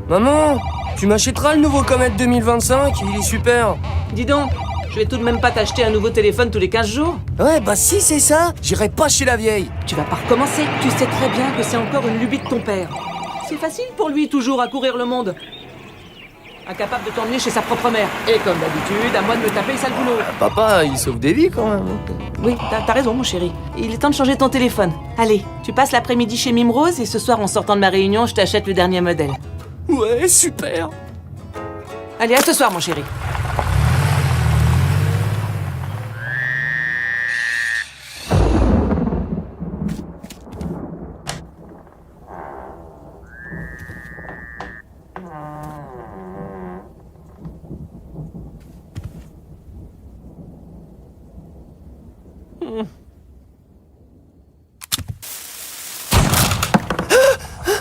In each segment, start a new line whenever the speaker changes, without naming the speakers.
Maman, tu m'achèteras le nouveau Comet 2025, il est super.
Dis donc, je vais tout de même pas t'acheter un nouveau téléphone tous les 15 jours.
Ouais, bah si c'est ça, j'irai pas chez la vieille.
Tu vas pas recommencer, tu sais très bien que c'est encore une lubie de ton père. C'est facile pour lui toujours à courir le monde. Incapable de t'emmener chez sa propre mère. Et comme d'habitude, à moi de me taper le sale boulot.
Papa, il sauve des vies quand même.
Oui, t'as raison mon chéri. Il est temps de changer ton téléphone. Allez, tu passes l'après-midi chez Mime Rose et ce soir en sortant de ma réunion, je t'achète le dernier modèle.
Ouais, super.
Allez, à ce soir mon chéri.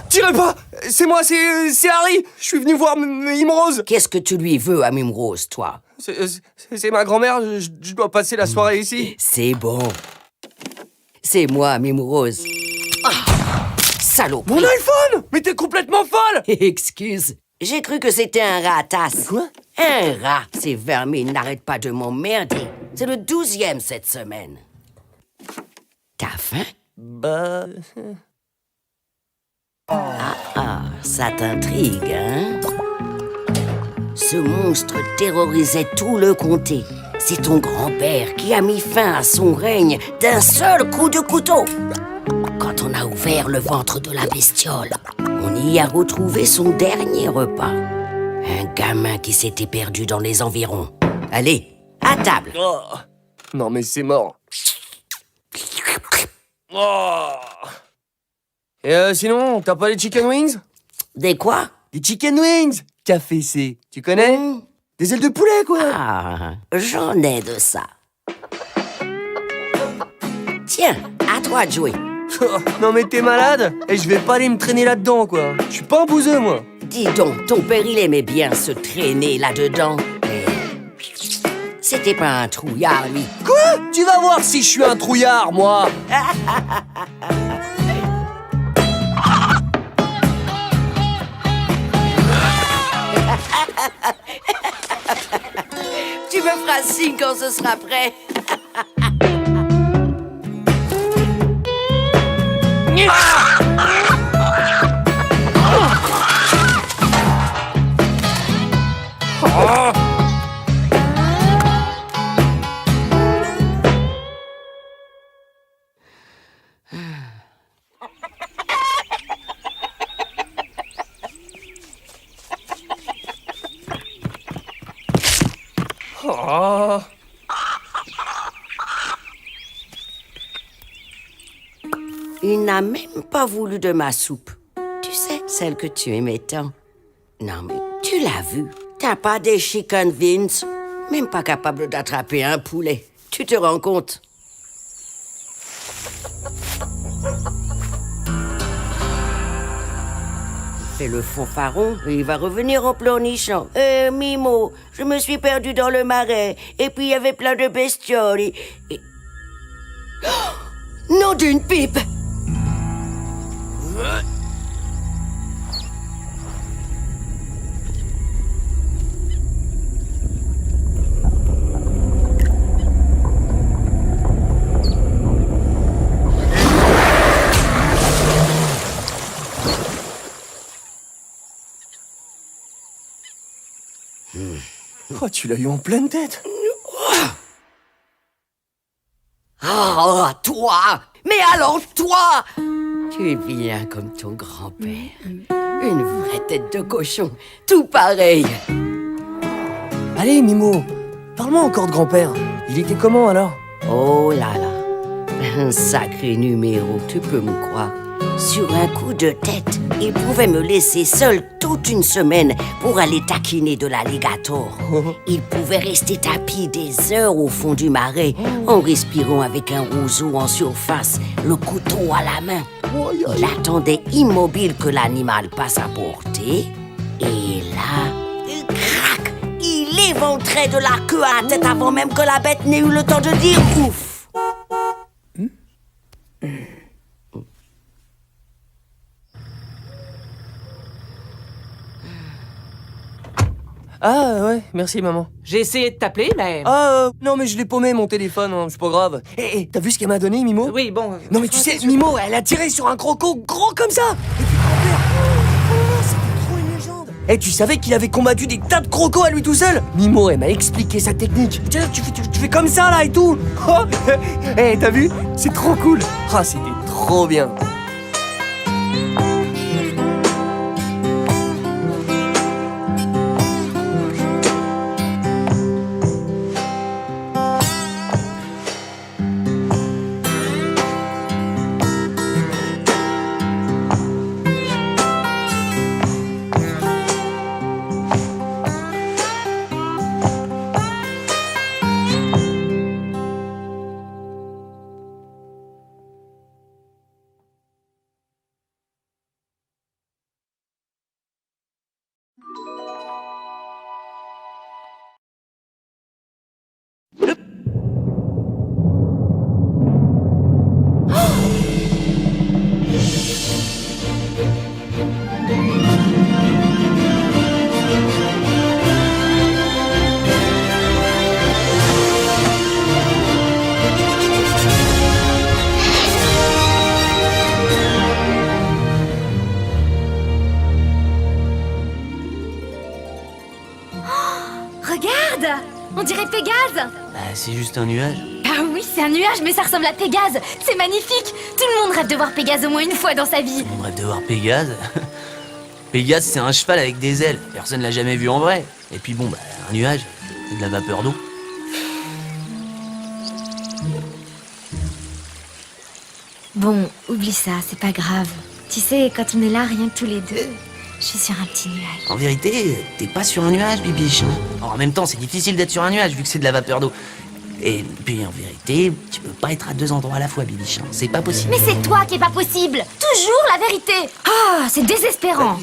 Tirez pas. C'est moi, c'est Harry. Je suis venu voir Mime Rose.
Qu'est-ce que tu lui veux à Mime Rose, toi?
C'est ma grand-mère, je dois passer la soirée ici.
C'est bon. C'est moi, Mime Rose. Ah, saloperie.
Mon iPhone. Mais t'es complètement folle.
Excuse, j'ai cru que c'était un ratasse.
Quoi?
Un rat. Ces vermines n'arrêtent pas de m'emmerder. C'est le 12e cette semaine. T'as faim?
Bah...
Ah, ça t'intrigue, hein? Ce monstre terrorisait tout le comté. C'est ton grand-père qui a mis fin à son règne d'un seul coup de couteau. Quand on a ouvert le ventre de la bestiole, on y a retrouvé son dernier repas. Un gamin qui s'était perdu dans les environs. Allez, à table.
Oh. Non mais c'est mort. Oh. Et sinon, t'as pas les chicken wings?
Des quoi?
Des chicken wings. KFC, tu connais? Des ailes de poulet, quoi.
Ah, j'en ai de ça. Tiens, à toi de jouer.
Non mais t'es malade? Et je vais pas aller me traîner là-dedans, quoi. Je suis pas un bouseux, moi.
Dis donc, ton père, il aimait bien se traîner là-dedans. Mais c'était pas un trouillard, lui.
Quoi? Tu vas voir si je suis un trouillard, moi.
Tu me feras signe quand ce sera prêt.
Oh.
Il n'a même pas voulu de ma soupe. Tu sais, celle que tu aimais tant. Non, mais tu l'as vu. T'as pas des chicken wings. Même pas capable d'attraper un poulet. Tu te rends compte? Il fait le fanfaron et il va revenir en pleurnichant. Mimo, je me suis perdu dans le marais. Et puis il y avait plein de bestioles et... Oh, nom d'une pipe!
Oh, tu l'as eu en pleine tête.
Oh, toi! Mais alors, toi! Tu es bien comme ton grand-père. Une vraie tête de cochon. Tout pareil.
Allez, Mimo, parle-moi encore de grand-père. Il était comment, alors?
Oh là là. Un sacré numéro, tu peux me croire. Sur un coup de tête, il pouvait me laisser seul toute une semaine pour aller taquiner de l'alligator. Il pouvait rester tapi des heures au fond du marais en respirant avec un roseau en surface, le couteau à la main. Il attendait immobile que l'animal passe à portée. Et là, crac, il éventrait de la queue à la tête avant même que la bête n'ait eu le temps de dire ouf.
Ah ouais, merci maman.
J'ai essayé de t'appeler, mais...
Non mais je l'ai paumé mon téléphone, hein, c'est pas grave. T'as vu ce qu'elle m'a donné, Mimo?
Oui, bon...
Non mais tu sais, Mimo, elle a tiré sur un croco gros comme ça. Et puis grand-père, oh, c'était trop une légende. Tu savais qu'il avait combattu des tas de crocos à lui tout seul? Mimo, elle m'a expliqué sa technique. Tiens, tu fais comme ça là et tout. Oh, t'as vu? C'est trop cool. Ah, c'était trop bien.
Regarde! On dirait Pégase!
Bah, c'est juste un nuage.
Ah oui, c'est un nuage, mais ça ressemble à Pégase! C'est magnifique! Tout le monde rêve de voir Pégase au moins une fois dans sa vie!
On rêve de voir Pégase. Pégase, c'est un cheval avec des ailes. Personne l'a jamais vu en vrai. Et puis bon, bah, un nuage, c'est de la vapeur d'eau.
Bon, oublie ça, c'est pas grave. Tu sais, quand on est là, rien que tous les deux, je suis sur un petit nuage.
En vérité, t'es pas sur un nuage, Bibiche. En même temps, c'est difficile d'être sur un nuage vu que c'est de la vapeur d'eau. Et puis en vérité, tu peux pas être à deux endroits à la fois, Bibiche. C'est pas possible.
Mais c'est toi qui est pas possible! Toujours la vérité! Ah, c'est désespérant!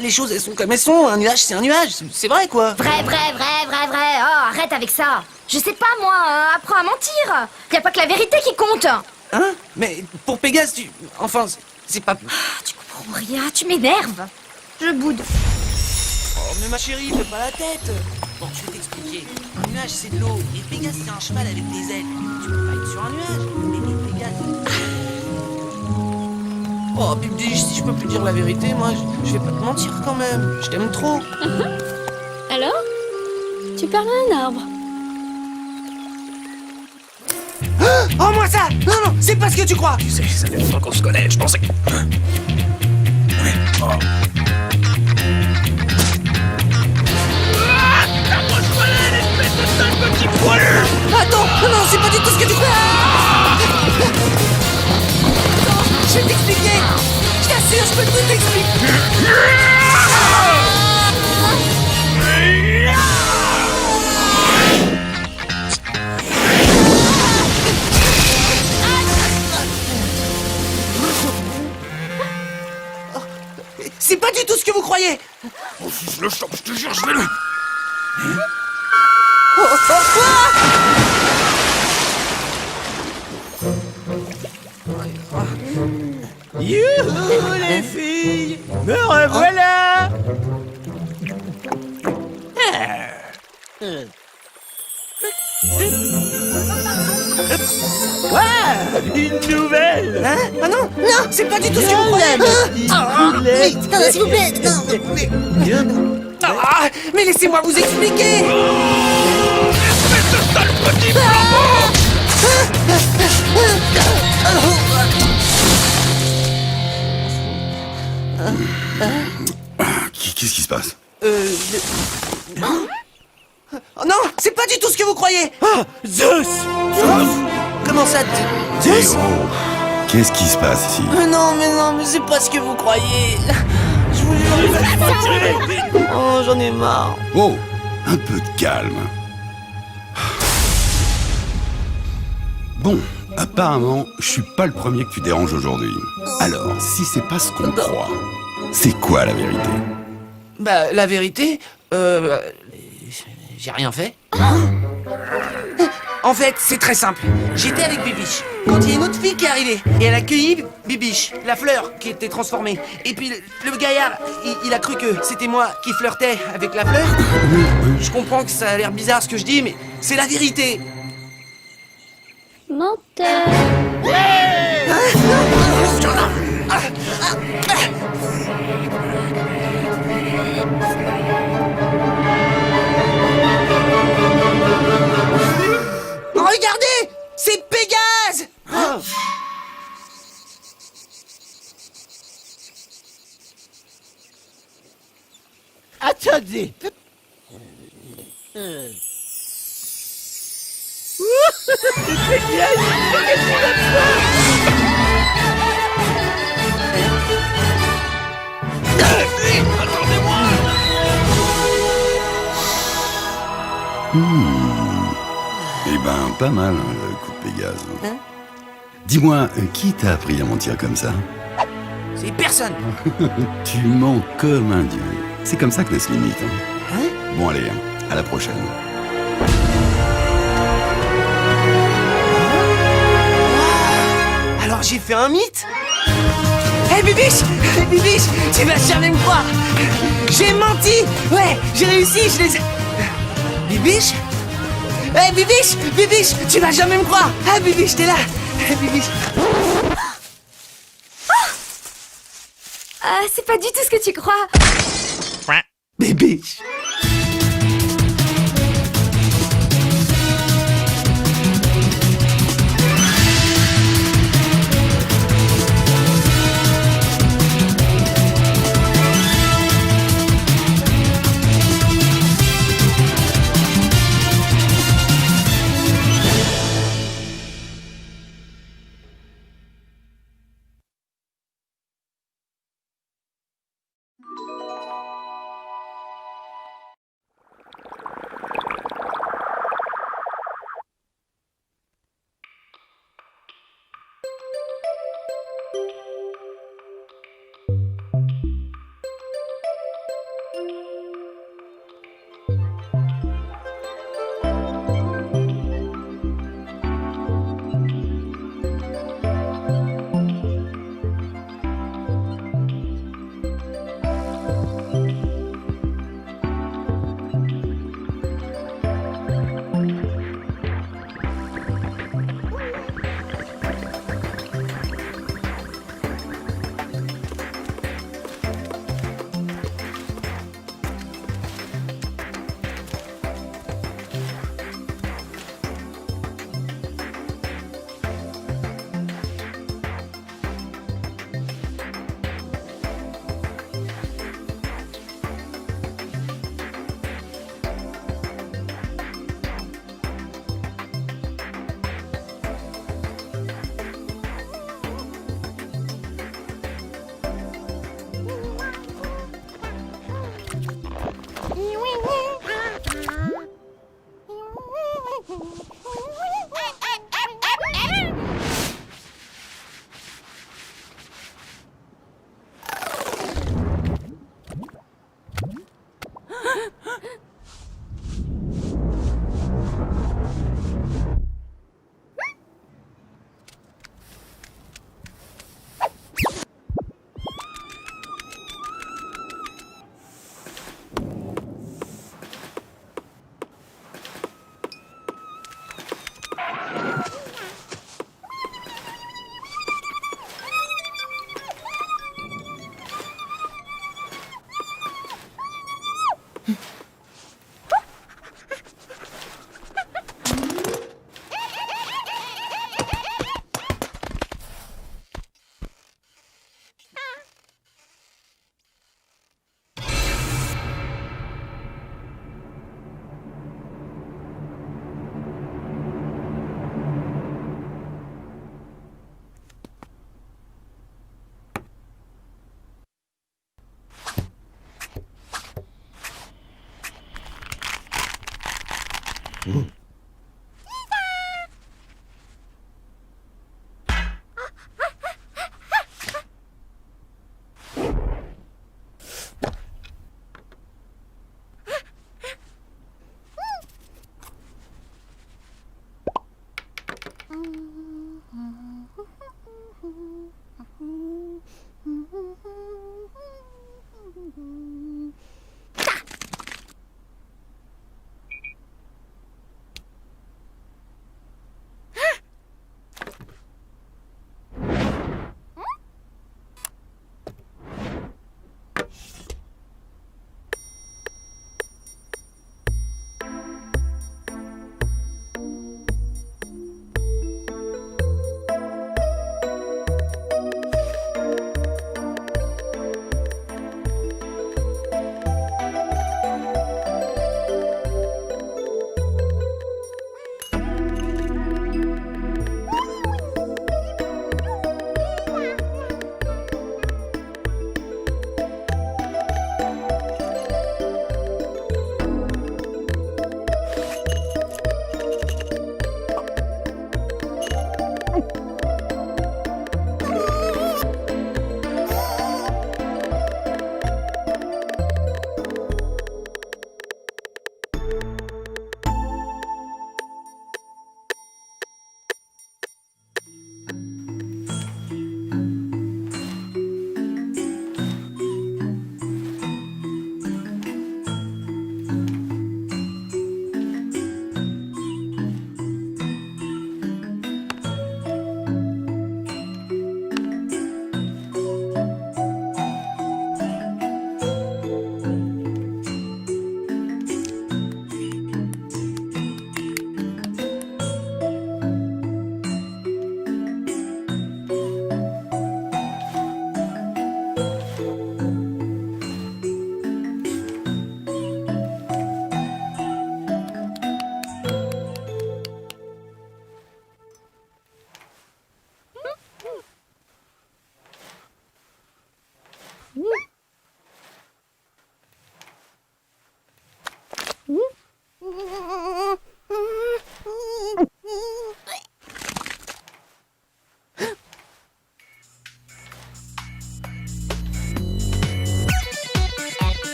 Les choses, elles sont comme elles sont. Un nuage, c'est un nuage. C'est vrai, quoi.
Vrai! Oh, arrête avec ça! Je sais pas, moi, apprends à mentir! Y a pas que la vérité qui compte!
Hein? Mais pour Pégase, Enfin, c'est pas...
Ah, tu comprends rien, tu m'énerves! Je boude.
Oh, mais ma chérie, fais pas la tête. Bon, je vais t'expliquer. Un nuage, c'est de l'eau. Et Pégase, c'est un cheval avec des ailes. Tu peux pas être sur un nuage. Mais Pégase... Oh, Bibiche, si je peux plus dire la vérité, moi, je vais pas te mentir quand même. Je t'aime trop.
Alors? Tu parles à un arbre.
Oh, moi ça! Non, c'est pas ce que tu crois!
Tu sais, ça fait longtemps qu'on se connaît, je pensais que... Ouais, oh. Approche-moi là, l'espèce de sale petit poilu!
Attends! Non, c'est pas du tout ce que tu crois! Non, je vais t'expliquer! Je t'assure, je peux tout t'expliquer! C'est pas du tout ce que vous croyez!
Oh, si je le chope, je te jure, je vais le...
Youhou les filles! Me revoilà! Une nouvelle!
Hein? Ah non! Non! C'est pas du tout ce que vous croyez!
S'il vous plaît!
Mais laissez-moi vous expliquer!
Espèce de sale petit flambeau!
Qu'est-ce qui se passe?
Oh non! C'est pas du tout ce que vous croyez!
Zeus!
Comment ça,
Théo,
Zeus?
qu'est-ce qui se passe ici?
Mais non, c'est pas ce que vous croyez! Je vous jure! Oh, j'en ai marre!
Oh, un peu de calme. Bon, apparemment, je suis pas le premier que tu déranges aujourd'hui. Alors, si c'est pas ce qu'on croit, c'est quoi la vérité?
Bah, la vérité, j'ai rien fait. En fait, c'est très simple. J'étais avec Bibiche quand il y a une autre fille qui est arrivée. Et elle a accueilli Bibiche, la fleur qui était transformée. Et puis le gaillard, il a cru que c'était moi qui flirtais avec la fleur. Je comprends que ça a l'air bizarre ce que je dis, mais c'est la vérité.
Menteur.
Regardez, c'est Pégase.
Attendez.
Eh ben, pas mal, hein, le coup de Pégase. Dis-moi, qui t'a appris à mentir comme ça?
C'est personne.
Tu mens comme un dieu. C'est comme ça que naissent les mythes. Hein. Bon, allez, à la prochaine.
Alors j'ai fait un mythe. Hé Bibiche, Bibiche, tu vas jamais me croire. J'ai menti. Ouais, j'ai réussi, je les ai... Bibiche. Hé Bibiche, Bibiche, tu vas jamais me croire. Ah Bibiche, t'es là. Bibiche.
Ah, c'est pas du tout ce que tu crois.
Bibiche.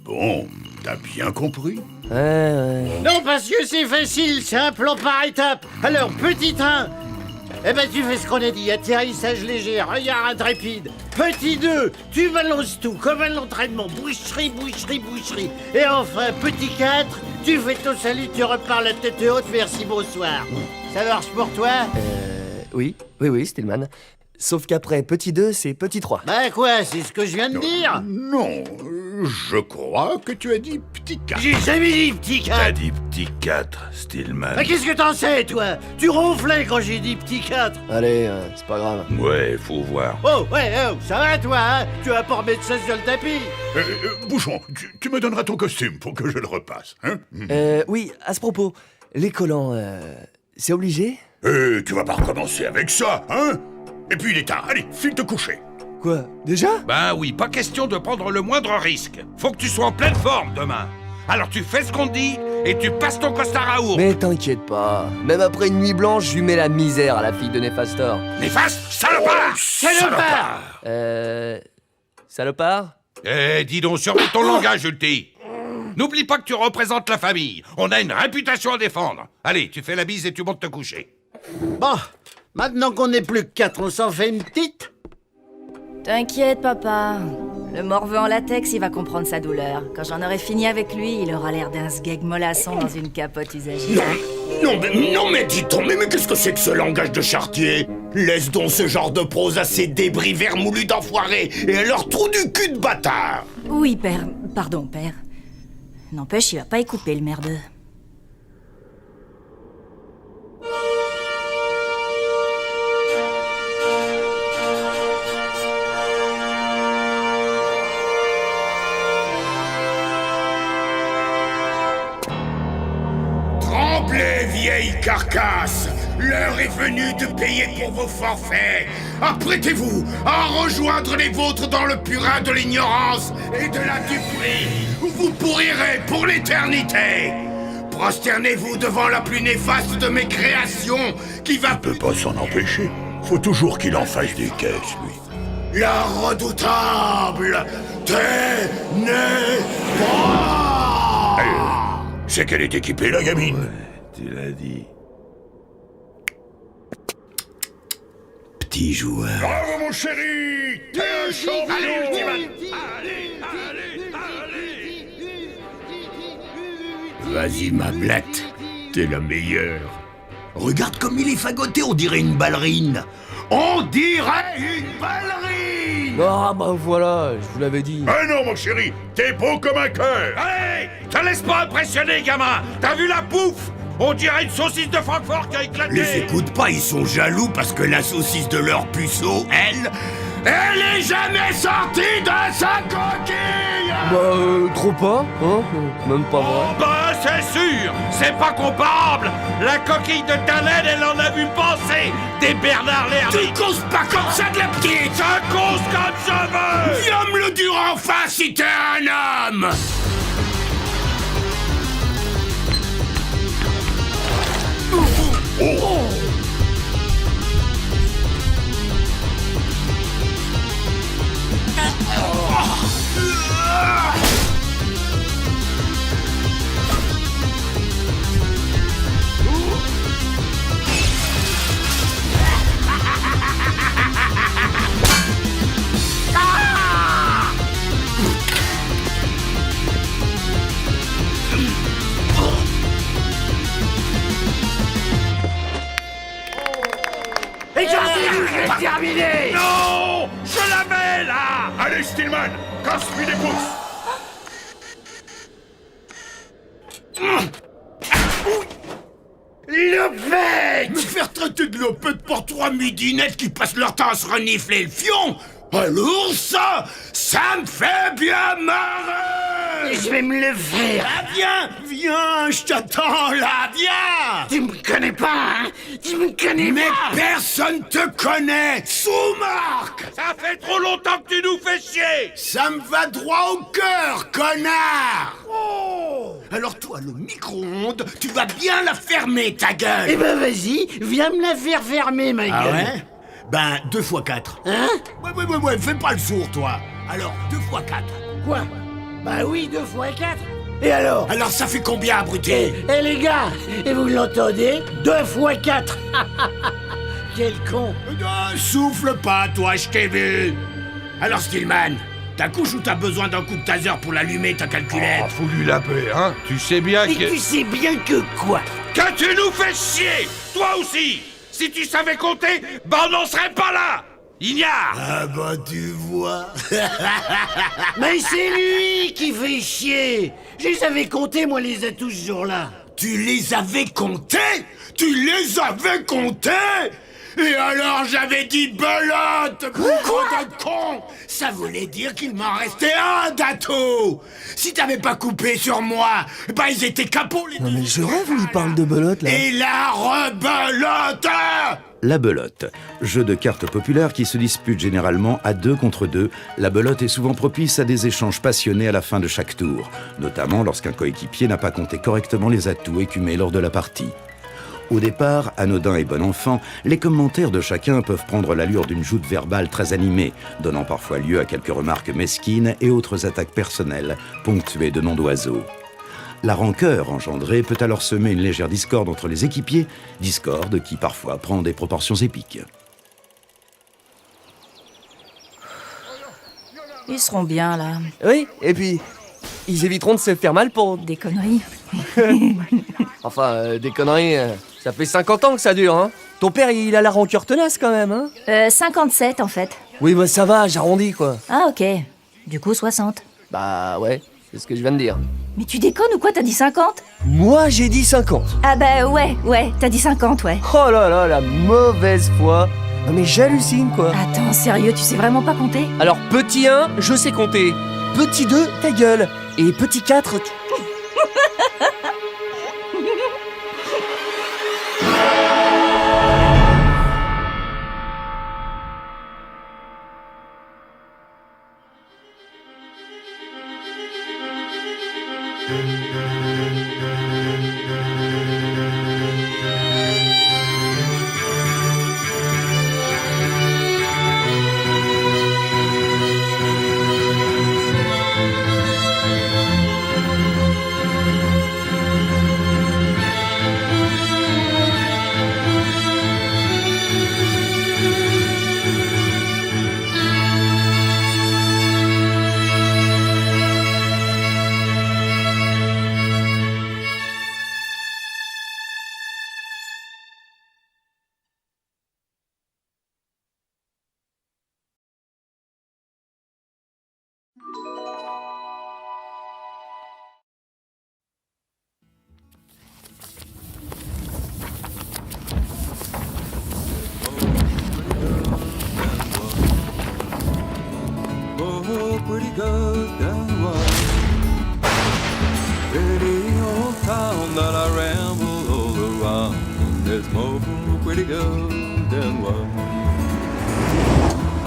Bon, t'as bien compris.
Ouais.
Non, parce que c'est facile, c'est un plan par étapes. Alors, petit 1, eh ben tu fais ce qu'on a dit, atterrissage léger, regard intrépide. Petit 2, tu balances tout, comme à l'entraînement, boucherie, boucherie, boucherie. Et enfin, petit 4, tu fais ton salut, tu repars la tête haute, merci, bonsoir. Ça marche pour toi?
Oui, Stillman. Sauf qu'après petit 2, c'est petit 3.
Bah quoi, c'est ce que je viens de dire.
Non, je crois que tu as dit petit 4.
J'ai jamais dit petit 4.
T'as dit petit 4, Stillman.
Mais qu'est-ce que t'en sais, toi? Tu ronflais quand j'ai dit petit 4.
Allez, c'est pas grave.
Ouais, faut voir.
Oh, ouais, oh, ça va, toi, hein? Tu vas pas remettre ça sur le tapis?
Bouchon, tu me donneras ton costume pour que je le repasse, hein?
Oui, à ce propos, les collants, c'est obligé?
Tu vas pas recommencer avec ça, hein? Et puis il est tard, allez, file te coucher.
Quoi, déjà?
Ben oui, pas question de prendre le moindre risque. Faut que tu sois en pleine forme demain. Alors tu fais ce qu'on te dit et tu passes ton costard à ours.
Mais t'inquiète pas, même après une nuit blanche, je lui mets la misère à la fille de Néphastor.
Néfaste, salopard!
Salopard!
Salopard?
Eh, dis donc, surveille ton langage, Ulti. N'oublie pas que tu représentes la famille. On a une réputation à défendre. Allez, tu fais la bise et tu montes te coucher.
Bon, maintenant qu'on n'est plus que 4, on s'en fait une petite?
T'inquiète, papa. Le morveux en latex, il va comprendre sa douleur. Quand j'en aurai fini avec lui, il aura l'air d'un sgeg mollasson dans une capote usagée.
Non, mais dis-donc, mais qu'est-ce que c'est que ce langage de chartier? Laisse donc ce genre de prose à ces débris vermoulus d'enfoirés et à leur trou du cul de bâtard.
Oui, père. Pardon, père. N'empêche, il va pas y couper, le merdeux.
Tremblez, vieille carcasse! L'heure est venue de payer pour vos forfaits! Apprêtez-vous à rejoindre les vôtres dans le purin de l'ignorance et de la duperie, où vous pourrirez pour l'éternité! Prosternez-vous devant la plus néfaste de mes créations, qui va...
Peut pas s'en empêcher. Faut toujours qu'il en fasse des caisses, lui.
La redoutable Ténébra!
C'est qu'elle est équipée, la gamine.
Tu l'as dit.
Petit joueur.
Bravo, mon chéri! T'es un champion!
Allez, Ultiman!
Vas-y, ma blette, t'es la meilleure. Regarde comme il est fagoté, on dirait une ballerine. On dirait une ballerine!
Ah bah voilà, je vous l'avais dit.
Ah non, mon chéri, t'es beau comme un cœur.
Allez, te laisse pas impressionner, gamin. T'as vu la pouffe? On dirait une saucisse de Francfort qui a éclaté.
Les écoute pas, ils sont jaloux parce que la saucisse de leur puceau, elle est jamais sortie de sa coquille!
Bah, trop pas, hein? Même pas vrai.
Oh bah c'est sûr, c'est pas comparable. La coquille de Thalène, elle en a vu passer des Bernard Lermite.
Tu causes pas comme ça de la petite!
Ça cause comme je veux.
Viens me le dire enfin si t'es un homme!
Terminé!
Non, je l'avais là.
Allez, Stillman, casse-lui les pouces.
Lopette! Me faire traiter de lopette pour 3 midinettes qui passent leur temps à se renifler le fion? Alors ça me fait bien marrer!
Je vais me le faire!
Ah, viens, je t'attends là, viens!
Tu me connais pas, hein? Tu me connais
Mais
pas!
personne te connaît! Sous-marque!
Ça fait trop longtemps que tu nous fais chier.
Ça me va droit au cœur, connard! Oh! Alors toi, le micro-ondes, tu vas bien la fermer, ta gueule!
Eh ben vas-y, viens me la faire fermer, ma gueule!
Ah ouais? Ben, 2 x 4.
Hein?
Ouais, fais pas le sourd, toi! Alors, 2 x 4.
Quoi? Bah oui, 2 fois 4. Et alors?
Alors ça fait combien, abruti?
Eh les gars, et vous l'entendez? 2 fois 4. Quel con.
Souffle pas, toi, je t'ai vu. Alors, Stillman, ta couche ou t'as besoin d'un coup de taser pour l'allumer, ta calculette?
Oh, faut lui la paix, hein. Tu sais bien
Mais
que...
tu sais bien que quoi?
Que tu nous fais chier. Toi aussi. Si tu savais compter, ben on n'en serait pas là. Ignare.
Ah bah tu vois.
Mais c'est lui qui fait chier. Je les avais comptés, moi, les atouts ce jour-là.
Tu les avais comptés? Tu les avais comptés? Et alors j'avais dit belote, boucon de con. Ça voulait dire qu'il m'en restait un d'atout. Si t'avais pas coupé sur moi, bah ils étaient capots les deux.
Non mais je rêve où il parle de belote là.
Et la rebelote.
La belote, jeu de cartes populaire qui se dispute généralement à 2 contre 2. La belote est souvent propice à des échanges passionnés à la fin de chaque tour, notamment lorsqu'un coéquipier n'a pas compté correctement les atouts écumés lors de la partie. Au départ, anodin et bon enfant, les commentaires de chacun peuvent prendre l'allure d'une joute verbale très animée, donnant parfois lieu à quelques remarques mesquines et autres attaques personnelles, ponctuées de noms d'oiseaux. La rancœur engendrée peut alors semer une légère discorde entre les équipiers, discorde qui parfois prend des proportions épiques.
Ils seront bien, là.
Oui, et puis, ils éviteront de se faire mal pour...
Des conneries.
Enfin, des conneries, ça fait 50 ans que ça dure, hein. Ton père, il a la rancœur tenace quand même, hein.
57, en fait.
Oui, bah ça va, j'arrondis, quoi.
Ah, ok. Du coup, 60.
Bah ouais, c'est ce que je viens de dire.
Mais tu déconnes ou quoi? T'as dit 50?
Moi, j'ai dit 50.
Ah bah ouais, t'as dit 50, ouais.
Oh là là, la mauvaise foi. Non mais j'hallucine, quoi.
Attends, sérieux, tu sais vraiment pas compter?
Alors, petit 1, je sais compter. Petit 2, ta gueule. Et petit 4...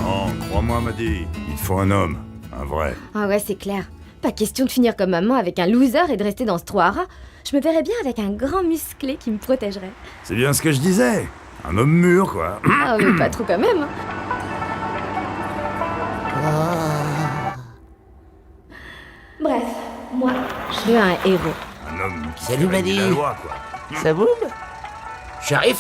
Non, crois-moi, Maddy, il faut un homme, un vrai.
Ah ouais, c'est clair. Pas question de finir comme maman avec un loser et de rester dans ce trou à rats. Je me verrais bien avec un grand musclé qui me protégerait.
C'est bien ce que je disais. Un homme mûr, quoi.
Ah, mais pas trop quand même. Hein. Bref, moi, je veux un héros.
Un homme qui
Salut,
fait
Maddy.
la loi, quoi.
Ça boum? J'arrive.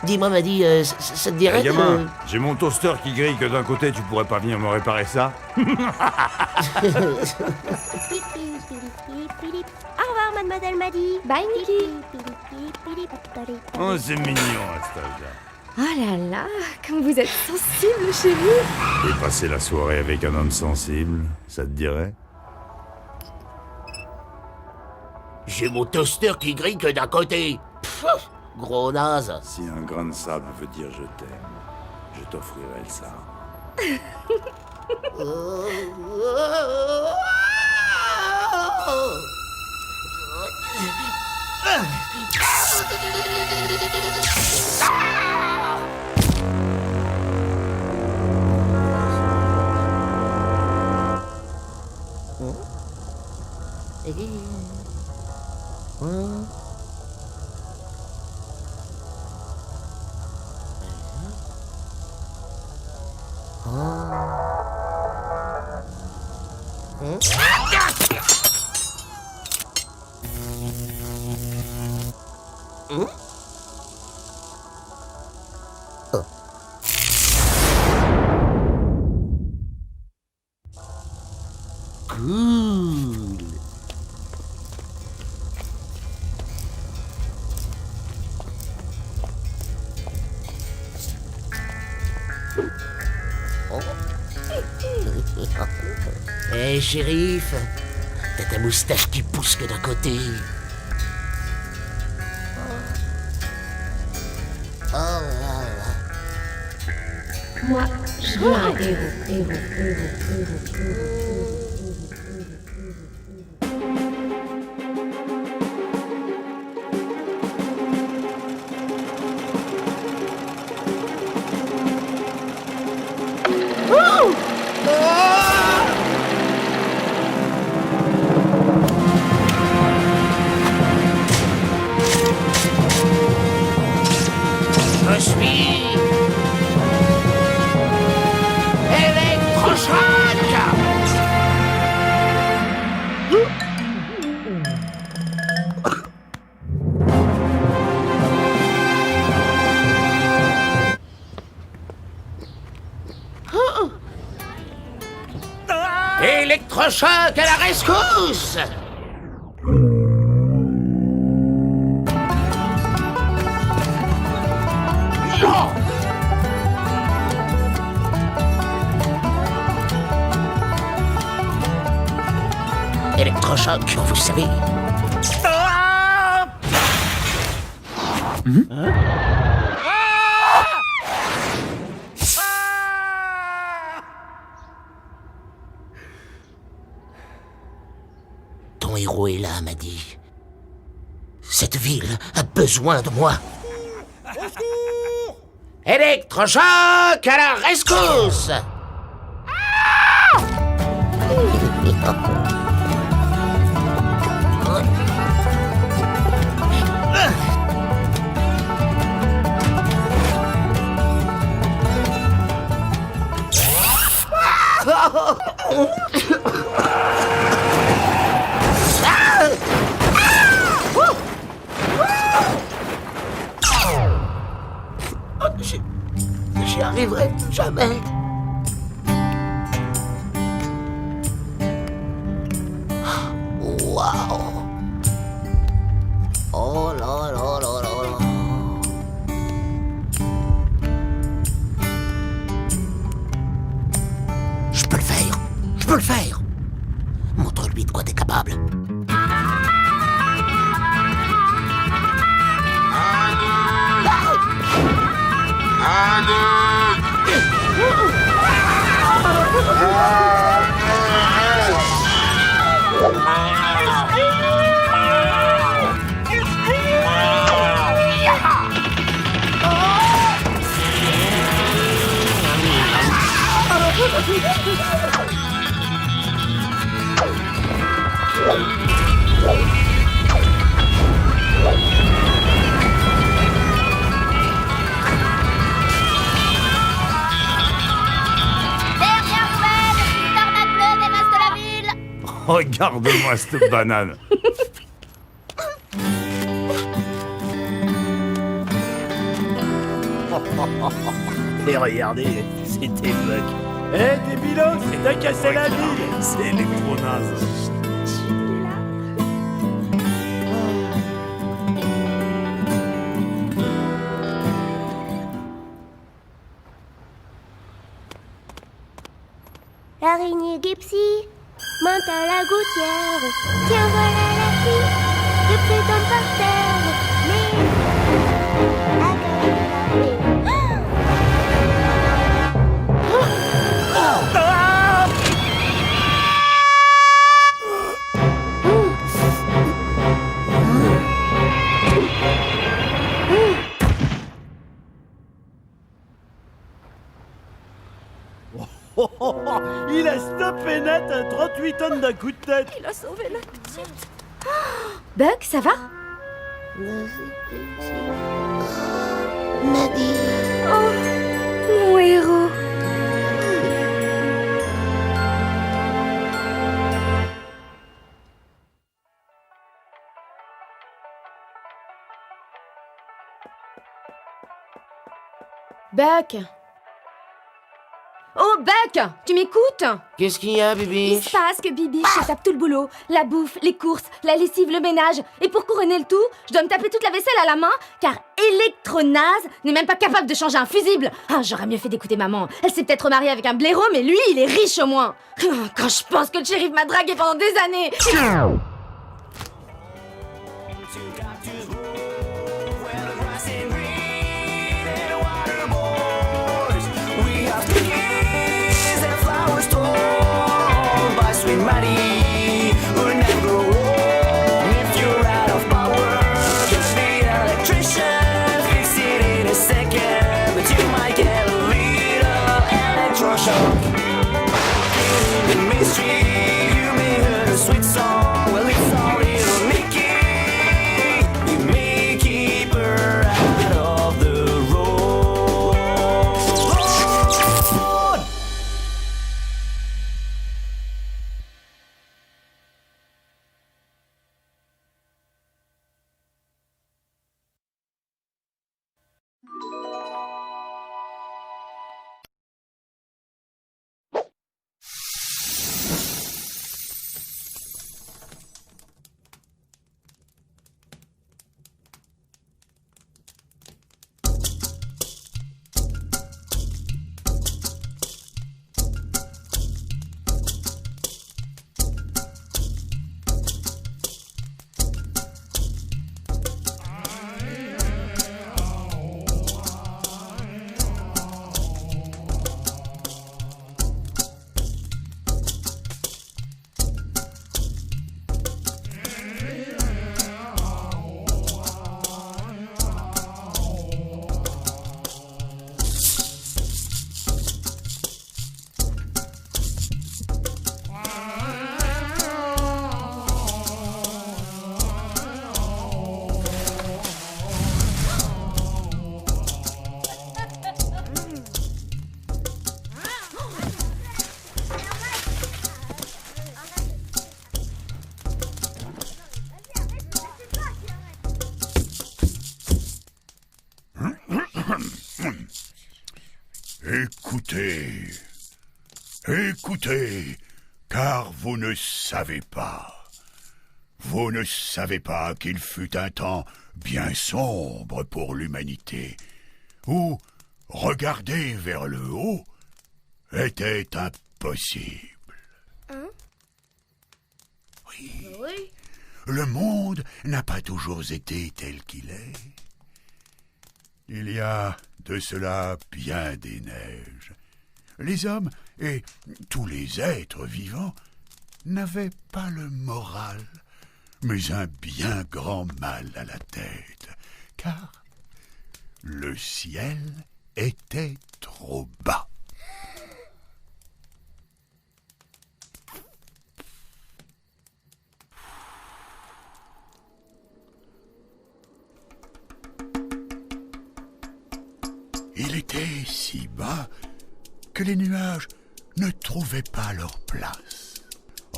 Dis-moi, Maddy, ça te dirait
Eh, gamin, j'ai mon toaster qui grille que d'un côté tu pourrais pas venir me réparer ça.
Au revoir, mademoiselle Maddy.
Bye, Niki.
Oh, c'est mignon à cet âge-là.
Oh là là, comme vous êtes sensible chez vous.
Et passer la soirée avec un homme sensible, ça te dirait?
J'ai mon toaster qui grille que d'un côté. Pfff, gros naze.
Si un grain de sable veut dire je t'aime, je t'offrirai ça.
Cool.
Hé, shérif, t'as ta moustache qui pousse que d'un côté. Oh là là.
Moi, je veux un héros.
Je suis... électrochoc. Électrochoc à la rescousse. Non. Électrochoc, vous savez. Ton héros est là, m'a dit. Cette ville a besoin de moi. Électrochoc à la rescousse. J'y arriverai jamais. Waouh. Oh là là là là là. Je peux le faire. Je peux le faire. Montre-lui de quoi t'es capable.
Regarde-moi cette banane.
Et regardez, c'était Buck. Eh, débilos, t'as cassé la ville.
C'est électronaze.
L'araignée Gypsy monte à la gouttière. Tiens, voilà la fille. Gypsy tombe par terre. Mais...
Il a stoppé net un 38 tonnes d'un coup de tête.
Il a sauvé la petite. Buck, ça va? Oh, mon héros. Buck! Oh, Buck! Tu m'écoutes?
Qu'est-ce qu'il y a,
Il
Bibi?
se passe que Bibi se tape tout le boulot. La bouffe, les courses, la lessive, le ménage. Et pour couronner le tout, je dois me taper toute la vaisselle à la main, car Electronase n'est même pas capable de changer un fusible. Ah, j'aurais mieux fait d'écouter maman. Elle s'est peut-être mariée avec un blaireau, mais lui, il est riche au moins. Quand je pense que le shérif m'a dragué pendant des années...
Écoutez, écoutez, car vous ne savez pas. Vous ne savez pas qu'il fut un temps bien sombre pour l'humanité, où regarder vers le haut était impossible.
Hein?
Oui.
Oui.
Le monde n'a pas toujours été tel qu'il est. Il y a de cela bien des neiges. Les hommes et tous les êtres vivants n'avaient pas le moral, mais un bien grand mal à la tête, car le ciel était trop bas. Il était si bas que les nuages ne trouvaient pas leur place.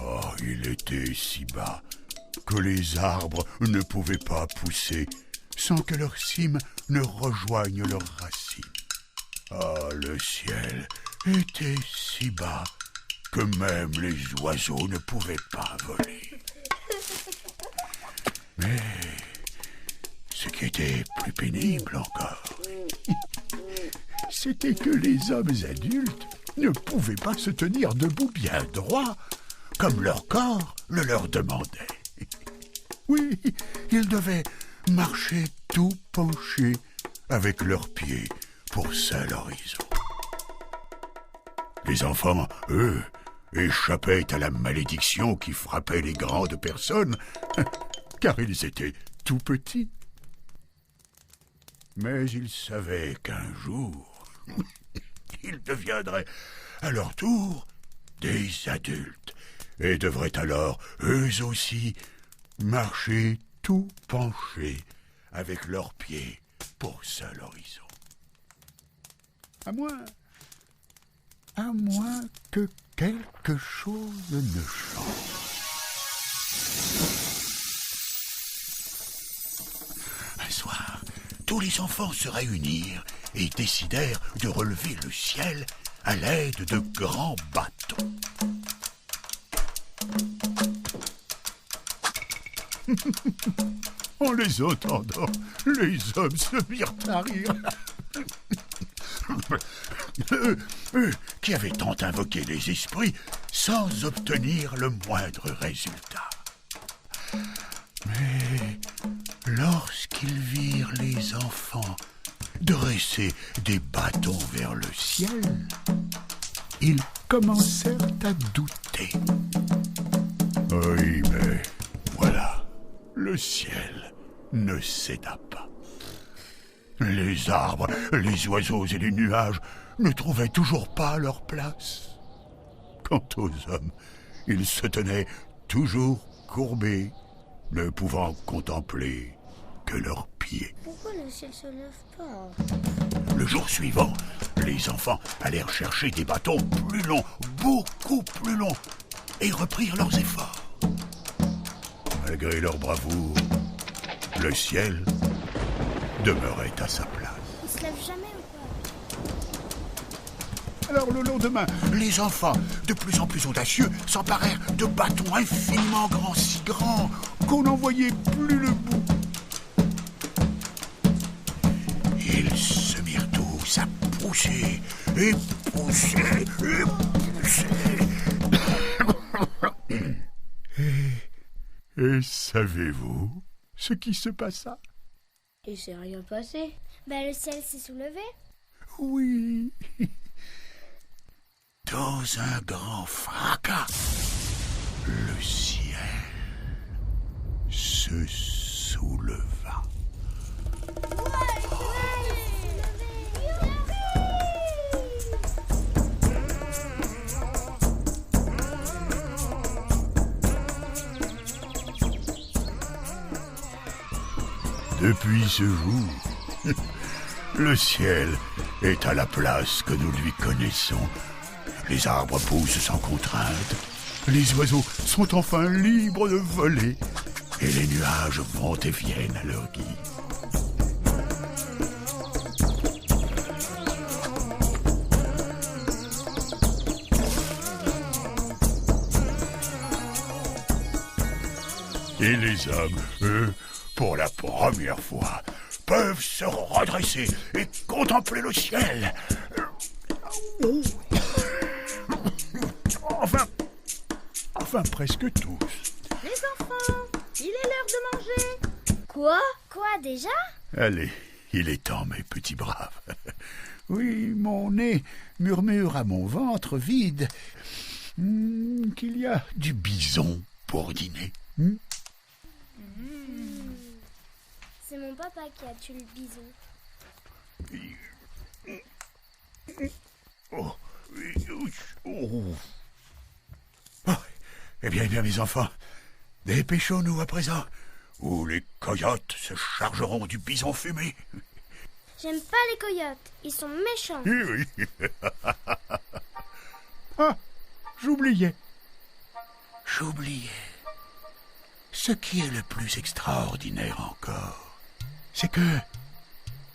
Oh, il était si bas que les arbres ne pouvaient pas pousser sans que leurs cimes ne rejoignent leurs racines. Oh, le ciel était si bas que même les oiseaux ne pouvaient pas voler. Mais ce qui était plus pénible encore, c'était que les hommes adultes ne pouvaient pas se tenir debout bien droit, comme leur corps le leur demandait. Oui, ils devaient marcher tout penchés, avec leurs pieds pour seul horizon. Les enfants, eux, échappaient à la malédiction qui frappait les grandes personnes, car ils étaient tout petits. Mais ils savaient qu'un jour, ils deviendraient à leur tour des adultes et devraient alors, eux aussi, marcher tout penchés avec leurs pieds pour seul horizon. À moins que quelque chose ne change. Un soir, tous les enfants se réunirent et décidèrent de relever le ciel à l'aide de grands bateaux. En les entendant, les hommes se mirent à rire. Eux qui avaient tant invoqué les esprits sans obtenir le moindre résultat. Mais lorsqu'ils virent les enfants dresser des bâtons vers le ciel, ils commencèrent à douter. Oui, mais voilà, le ciel ne céda pas. Les arbres, les oiseaux et les nuages ne trouvaient toujours pas leur place. Quant aux hommes, ils se tenaient toujours courbés, ne pouvant contempler que leurs pieds.
Pourquoi le ciel se lève pas?
Le jour suivant, les enfants allèrent chercher des bâtons plus longs, beaucoup plus longs, et reprirent leurs efforts. Malgré leur bravoure, le ciel demeurait à sa place.
Il se lève jamais ou pas?
Alors le lendemain, les enfants, de plus en plus audacieux, s'emparèrent de bâtons infiniment grands, si grands qu'on n'en voyait plus le bout. Ils se mirent tous à pousser, et pousser, et pousser. Et savez-vous ce qui se passa?
Il s'est rien passé. Ben le ciel s'est soulevé.
Oui. Dans un grand fracas, le ciel se souleva. Depuis ce jour, le ciel est à la place que nous lui connaissons. Les arbres poussent sans contrainte, les oiseaux sont enfin libres de voler, et les nuages vont et viennent à leur guise. Et les hommes, eux, pour la première fois, peuvent se redresser et contempler le ciel. Enfin presque tous.
Les enfants, il est l'heure de manger. Quoi? Quoi déjà?
Allez, il est temps, mes petits braves. Oui, mon nez murmure à mon ventre vide qu'il y a du bison pour dîner.
C'est mon papa qui a tué le bison.
Oh. Eh bien, mes enfants, dépêchons-nous à présent, ou les coyotes se chargeront du bison fumé.
J'aime pas les coyotes, ils sont méchants.
Oui. Ah, j'oubliais. Ce qui est le plus extraordinaire encore, c'est que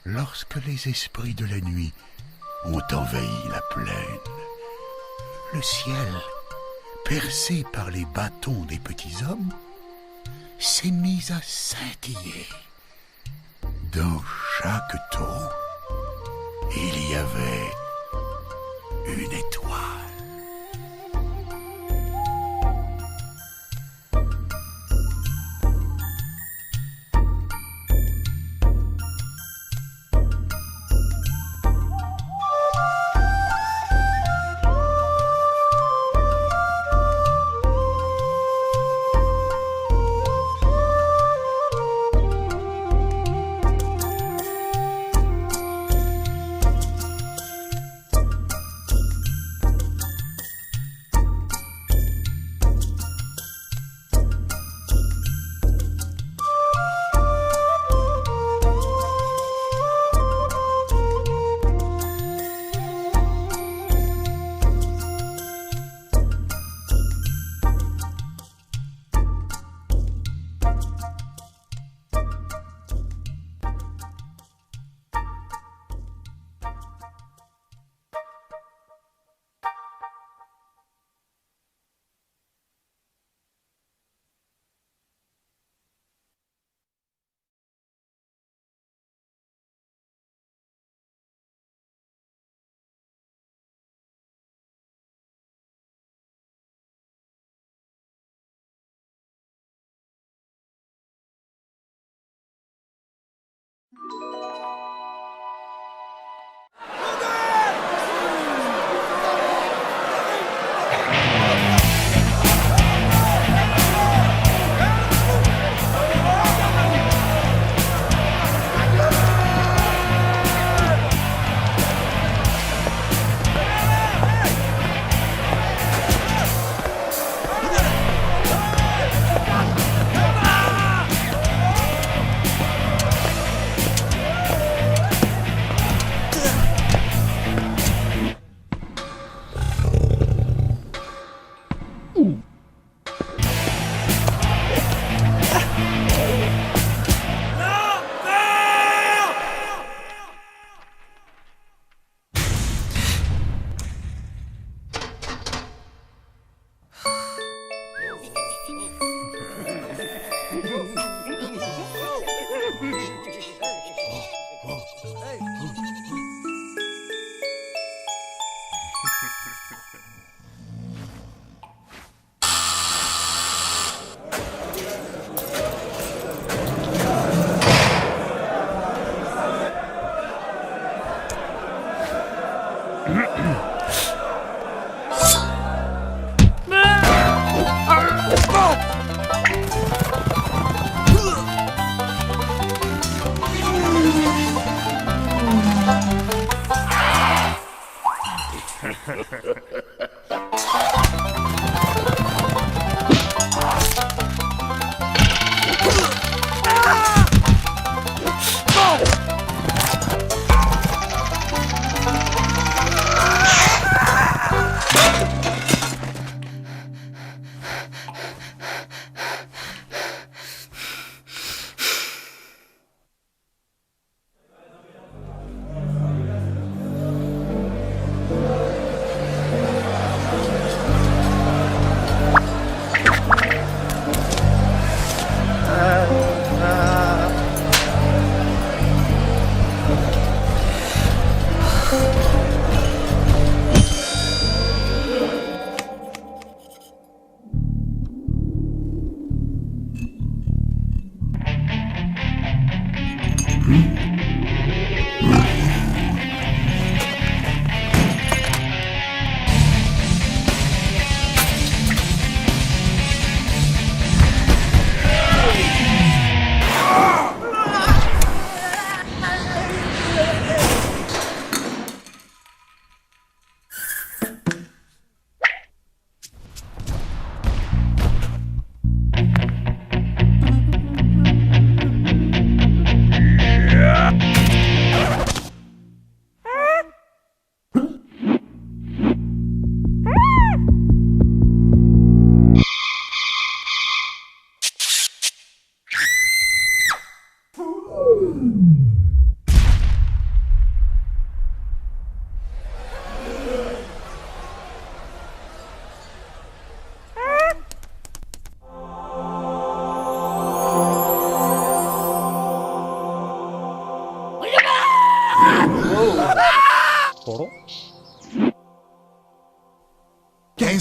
lorsque les esprits de la nuit ont envahi la plaine, le ciel, percé par les bâtons des petits hommes, s'est mis à scintiller. Dans chaque trou, il y avait une étoile.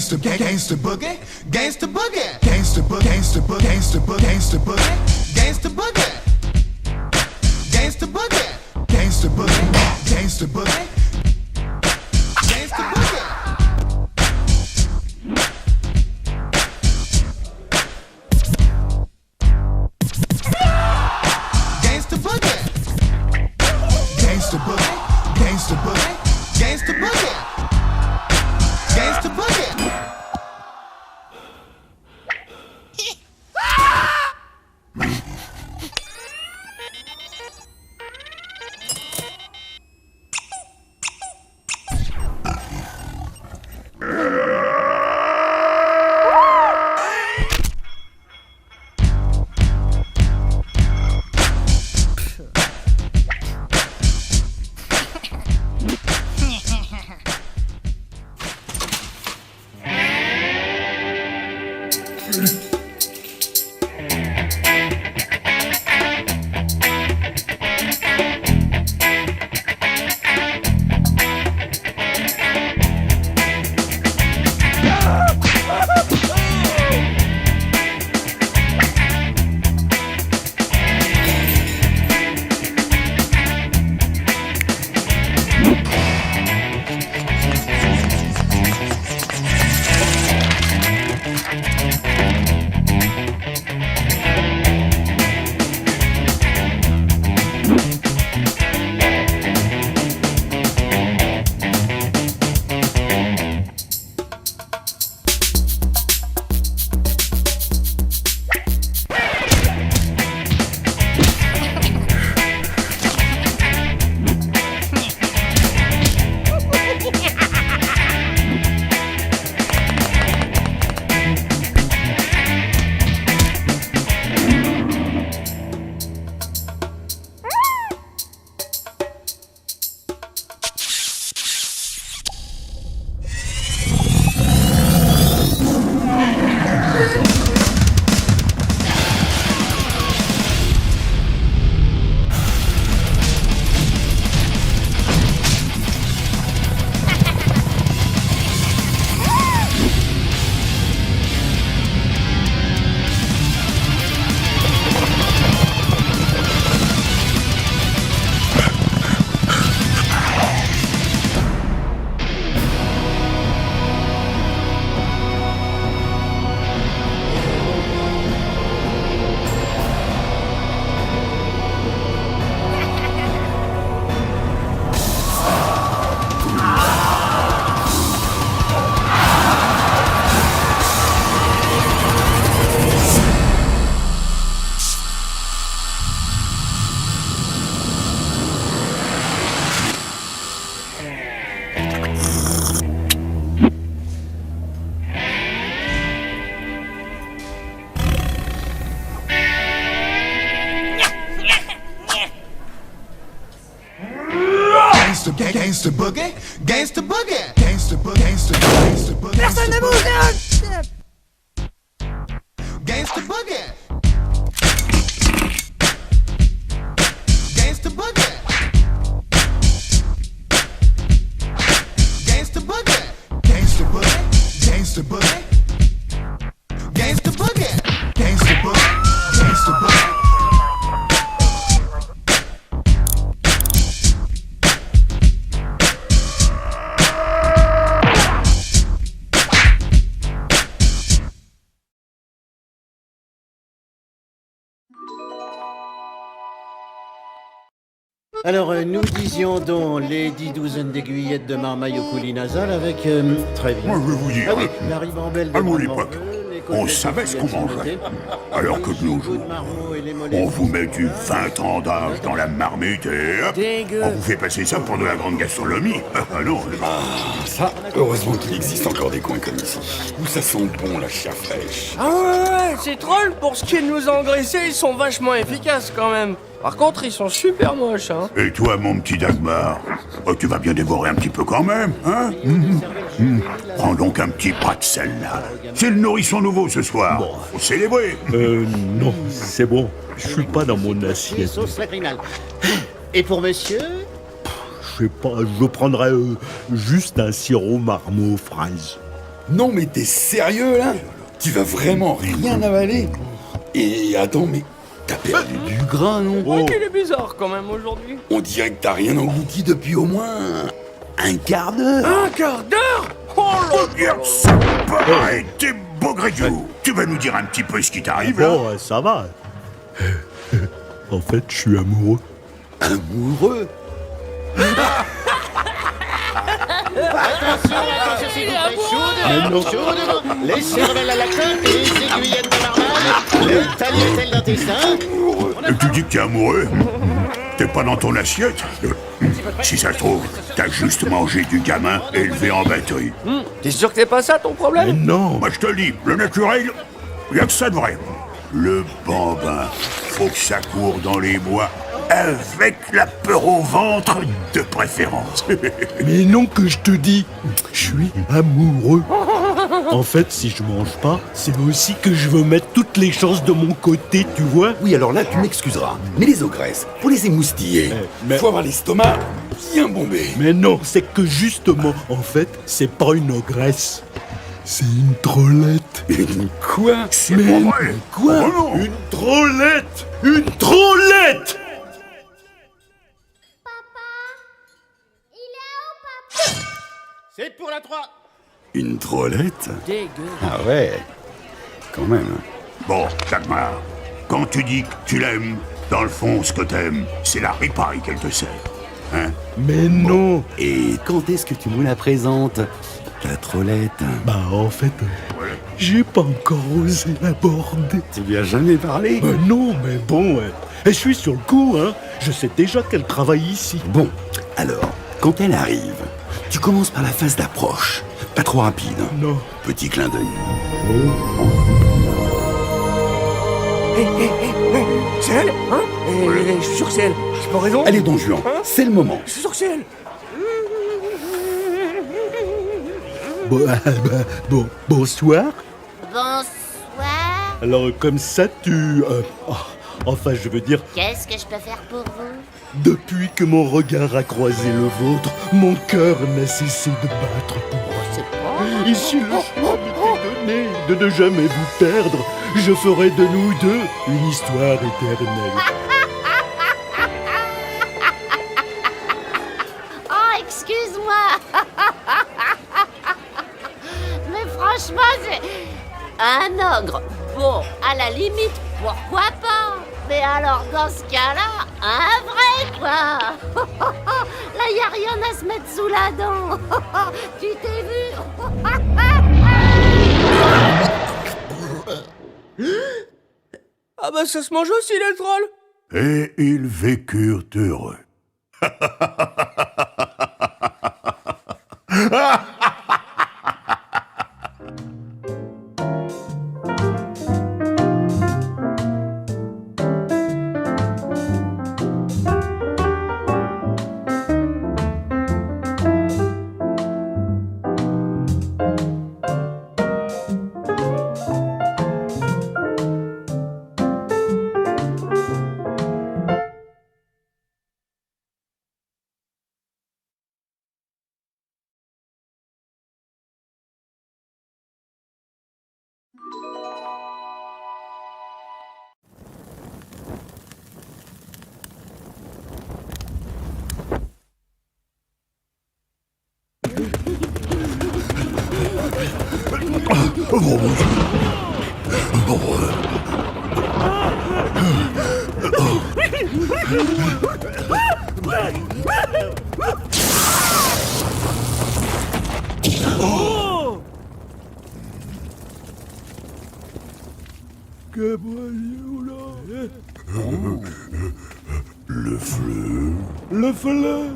Gangsta boogie, gangsta boogie, gangsta boogie, gangsta boogie, gangsta boogie, gangsta boogie, gangsta boogie, gangsta boogie, gangsta boogie, gangsta boogie, gangsta boogie. Gangsta boogie, gangsta boogie, gangsta boogie, gangsta boogie, gangsta boogie. Gangsta boogie, gangsta boogie, gangsta boogie, gangsta boogie.
Personne ne bouge.
Gangsta boogie. Gangsta boogie. Gangsta boogie. Gangsta boogie. Gangsta boogie. Gangsta boogie. Gangsta boogie. Gangsta boogie.
Alors, nous disions donc les 10 douzaines d'aiguillettes de marmaille au coulis nasal avec... très bien.
Moi, je vais vous dire,
Ah oui, la ribambelle de
à mon
bras de
époque,
morveux, les
on
côtelettes
savait ce qu'on
pilées
mangeait.
à
Alors que de nos
les
jours,
bouts de marmot et les mollets
on vous met du 20 ans d'âge dans la marmite et hop,
Dégueu.
on vous fait passer ça pour de la grande gastronomie. Ah non,
Ça, heureusement qu'il existe encore des coins comme ici, où ça sent bon la chair fraîche.
Ah ouais, ces trolls, pour ce qui est de nous engraisser, ils sont vachement efficaces quand même. Par contre, ils sont super moches, hein.
Et toi, mon petit Dagmar, tu vas bien dévorer un petit peu quand même, hein? Prends donc un petit bras de sel, là. C'est le nourrisson nouveau ce soir. Faut célébrer.
Non, c'est bon. Je suis pas dans mon
les
assiette.
sauces lacrymales. Et pour monsieur?
Je sais pas, je prendrais juste un sirop marmot fraise.
Non mais t'es sérieux là? Tu vas vraiment rien avaler? Et attends, mais t'as perdu du gras, non?
Ouais, qu'il est bizarre quand même aujourd'hui.
On dirait que t'as rien englouti depuis au moins un quart d'heure.
Un quart d'heure? Oh là
Regarde ça, pareil, t'es beau grédiou. Tu vas nous dire un petit peu ce qui t'arrive, là?
Bon, ça va. En fait, je suis amoureux.
Amoureux?
Attention, attention, s'il vous plaît.
Mais non.
Chaud devant. Les cervelles à la queue, les aiguillettes de marmaille, les tagliatelles d'intestin.
Et tu dis que t'es amoureux? T'es pas dans ton assiette? Si ça se trouve, t'as juste mangé du gamin élevé en batterie.
T'es sûr que c'est pas ça ton problème?
Mais non.
Moi je te le dis, le naturel, y a que ça de vrai. Le bambin, faut que ça court dans les bois avec la peur au ventre de préférence.
Mais non que je te dis, je suis amoureux. En fait, si je mange pas, c'est aussi que je veux mettre toutes les chances de mon côté, tu vois.
Oui, alors là, tu m'excuseras. Mais les ogresses, faut les émoustiller.
mais-
Faut avoir l'estomac bien bombé.
Mais non, c'est que justement, en fait, c'est pas une ogresse. C'est une trollette.
Quoi?
C'est
Mais
pas vrai.
quoi?
Oh non.
Une trollette. Une trollette.
C'est pour la 3.
Une trollette?
Dégueu.
Ah ouais, quand même.
Bon, Dagmar, quand tu dis que tu l'aimes, dans le fond, ce que t'aimes, c'est la ripaille qu'elle te sert. Hein?
Mais non.
Et quand est-ce que tu nous la présentes, la trollette?
Bah en fait, j'ai pas encore osé l'aborder.
Tu lui as jamais parlé?
Non, mais bon, je suis sur le coup, hein. Je sais déjà qu'elle travaille ici.
Bon, alors, quand elle arrive, tu commences par la phase d'approche. Pas trop rapide.
Non.
Petit clin d'œil.
C'est elle? Hein? Je suis sûr que c'est elle. J'ai pas raison?
Allez, Don Juan, c'est le moment.
Je suis sûr que c'est elle.
Bonsoir.
Bonsoir.
Alors, comme ça, tu... enfin, je veux dire,
Qu'est-ce que je peux faire pour vous?
depuis que mon regard a croisé le vôtre, mon cœur n'a cessé de battre pour vous. Et si le choix m'était donné de ne jamais vous perdre, je ferai de nous deux une histoire éternelle.
Oh, excuse-moi. Mais franchement, c'est... Un ogre. Bon, à la limite, pourquoi pas? Mais alors, dans ce cas-là, un vrai, quoi. Là, y a rien à se mettre sous la dent. Tu t'es vu?
Ah bah ça se mange aussi les trolls.
Et ils vécurent heureux.
Le fleu. Le fleu.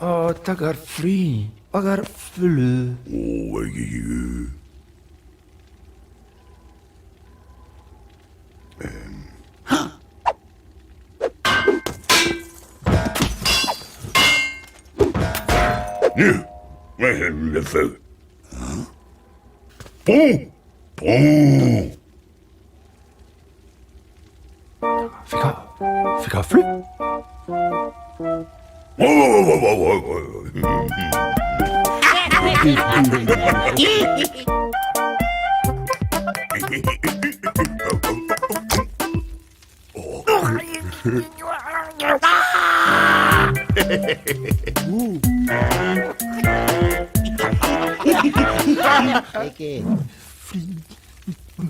Oh, tagar free. Agar fleu.
Oh, yeah.
Ouais, le feu. Hein? Pont. Pont.
Fica fleu.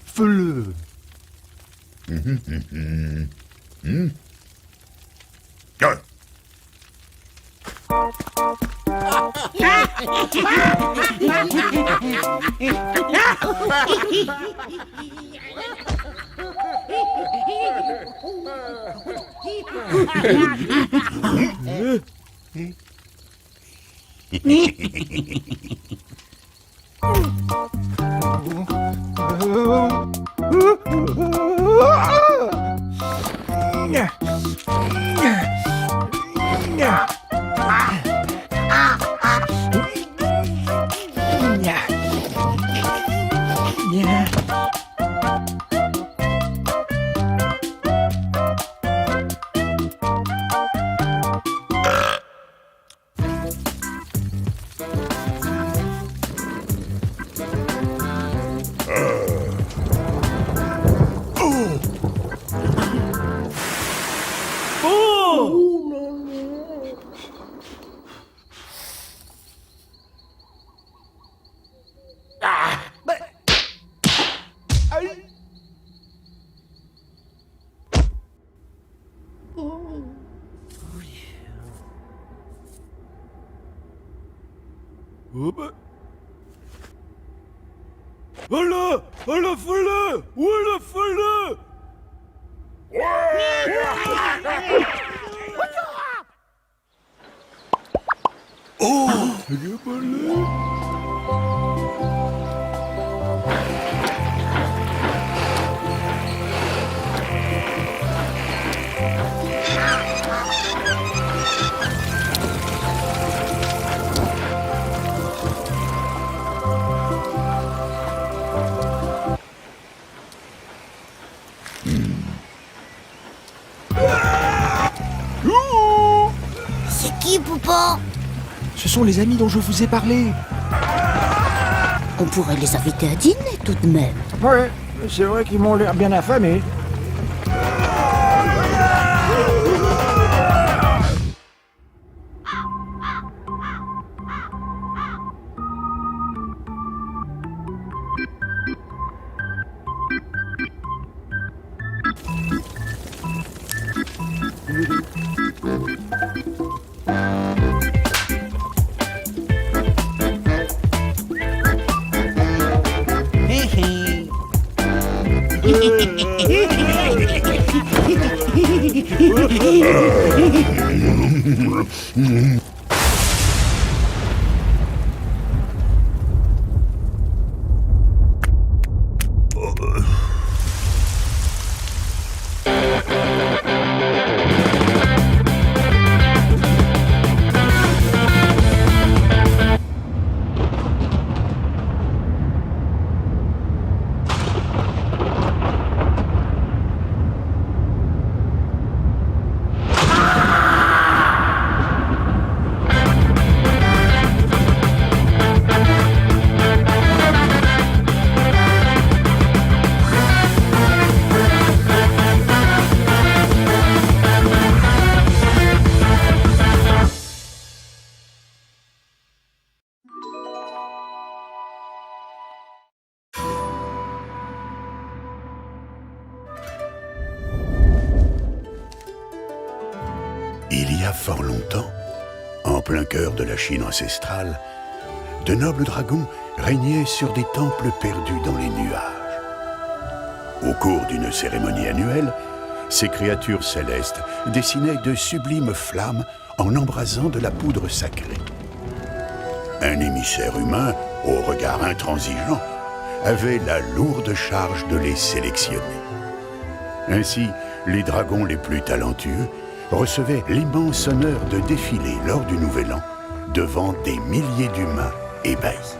Fleu. Voilà! La folle! Où est la folle? Oh!
qui, Poupon?
Ce sont les amis dont je vous ai parlé.
On pourrait les inviter à dîner tout de même.
Ouais, c'est vrai qu'ils m'ont l'air bien affamés.
Il y a fort longtemps, en plein cœur de la Chine ancestrale, de nobles dragons régnaient sur des temples perdus dans les nuages. Au cours d'une cérémonie annuelle, ces créatures célestes dessinaient de sublimes flammes en embrasant de la poudre sacrée. Un émissaire humain, au regard intransigeant, avait la lourde charge de les sélectionner. Ainsi, les dragons les plus talentueux recevaient l'immense honneur de défiler lors du Nouvel An devant des milliers d'humains ébahis.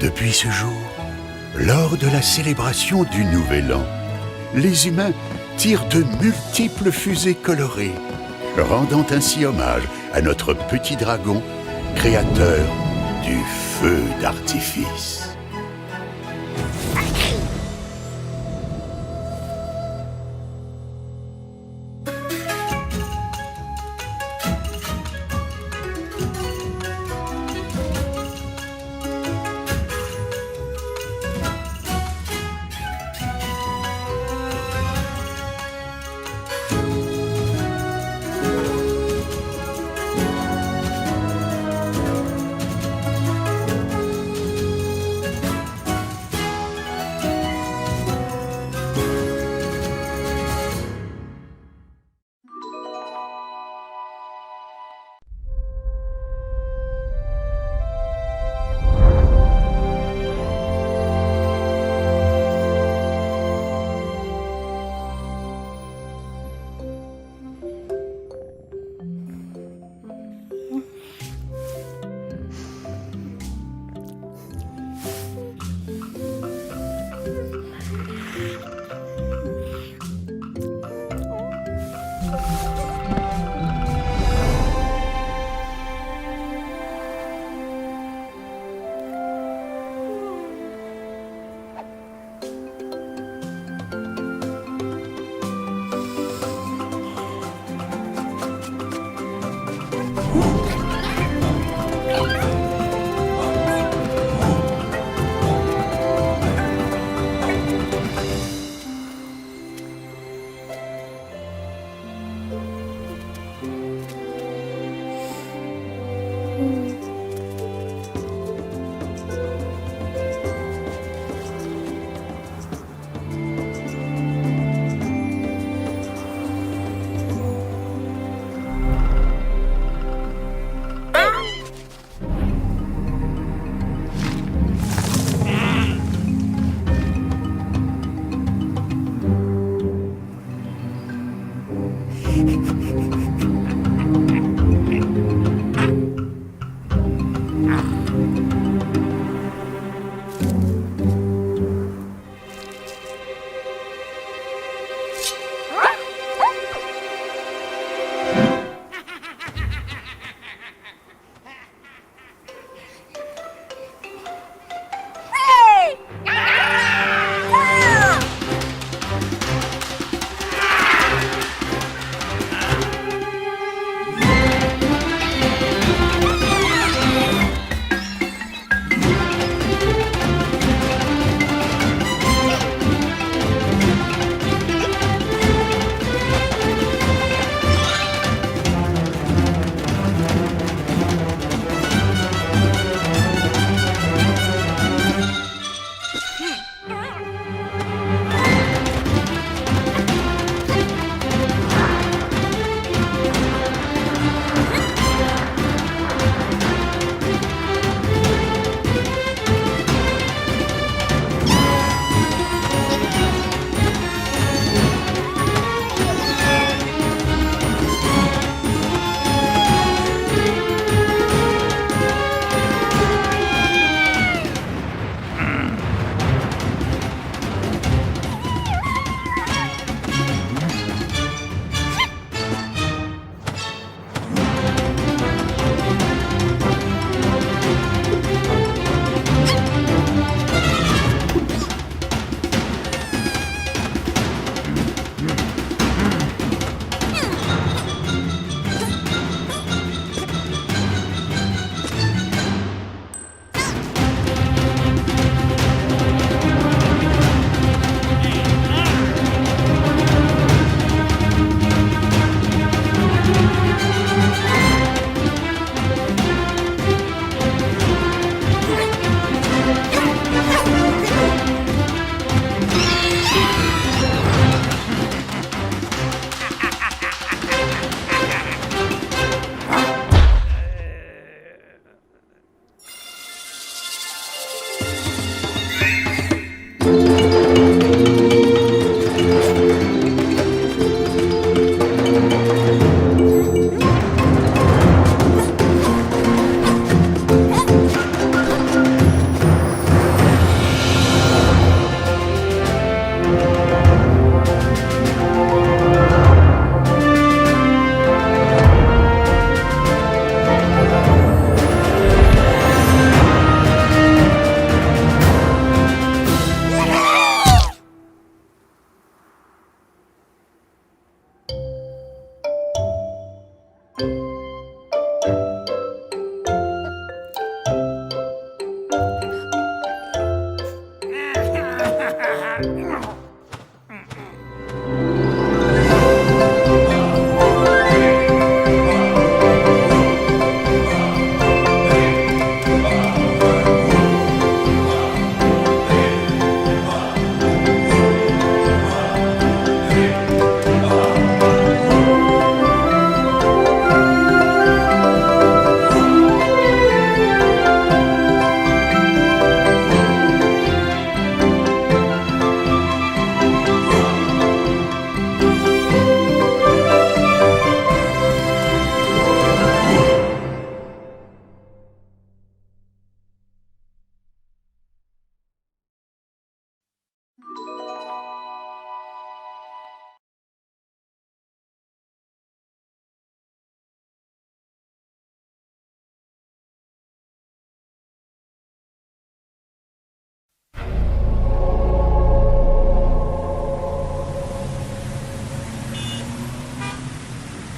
Depuis ce jour, lors de la célébration du Nouvel An, les humains tirent de multiples fusées colorées, rendant ainsi hommage à notre petit dragon, créateur du feu d'artifice.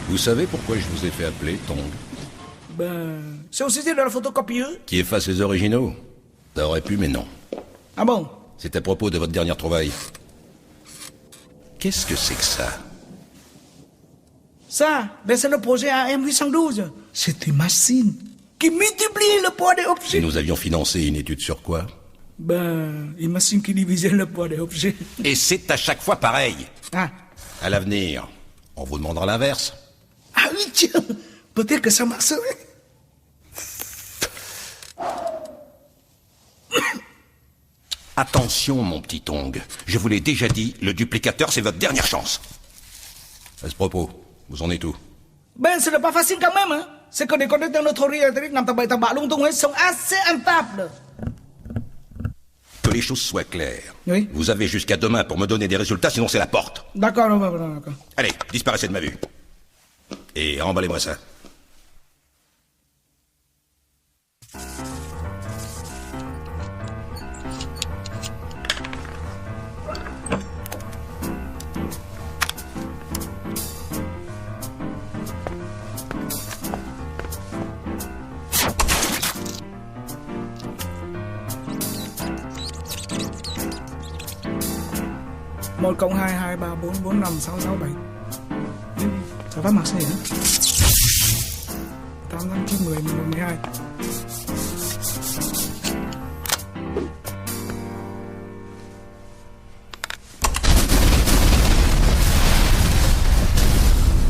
Vous savez pourquoi je vous ai fait appeler, Tong?
Ben, c'est au sujet de la photocopieuse.
Qui efface les originaux? Ça aurait pu, mais non.
Ah bon?
C'est à propos de votre dernière trouvaille. Qu'est-ce que c'est que ça?
Ça, ben c'est le projet AM812. C'est une machine qui multiplie le poids des objets.
Et nous avions financé une étude sur quoi?
Ben, une machine qui divisait le poids des objets.
Et c'est à chaque fois pareil.
Ah.
À l'avenir, on vous demandera l'inverse.
Ah oui, tiens, peut-être que ça marcherait.
Attention, mon petit Tong. Je vous l'ai déjà dit, le duplicateur, c'est votre dernière chance. À ce propos, vous en êtes où?
Ben, ce n'est pas facile quand même, hein. C'est que les connecteurs de notre réseau électrique sont assez instables.
Que les choses soient claires.
Oui.
Vous avez jusqu'à demain pour me donner des résultats, sinon c'est la porte.
D'accord, d'accord.
Allez, disparaissez de ma vue. Et emballez-moi ça.
Một cộng 2, 2, 3, 4, 4, 5, 6, 6, 7. Ça phát mặt gì nữa? 8, 9, 10, 11, 12.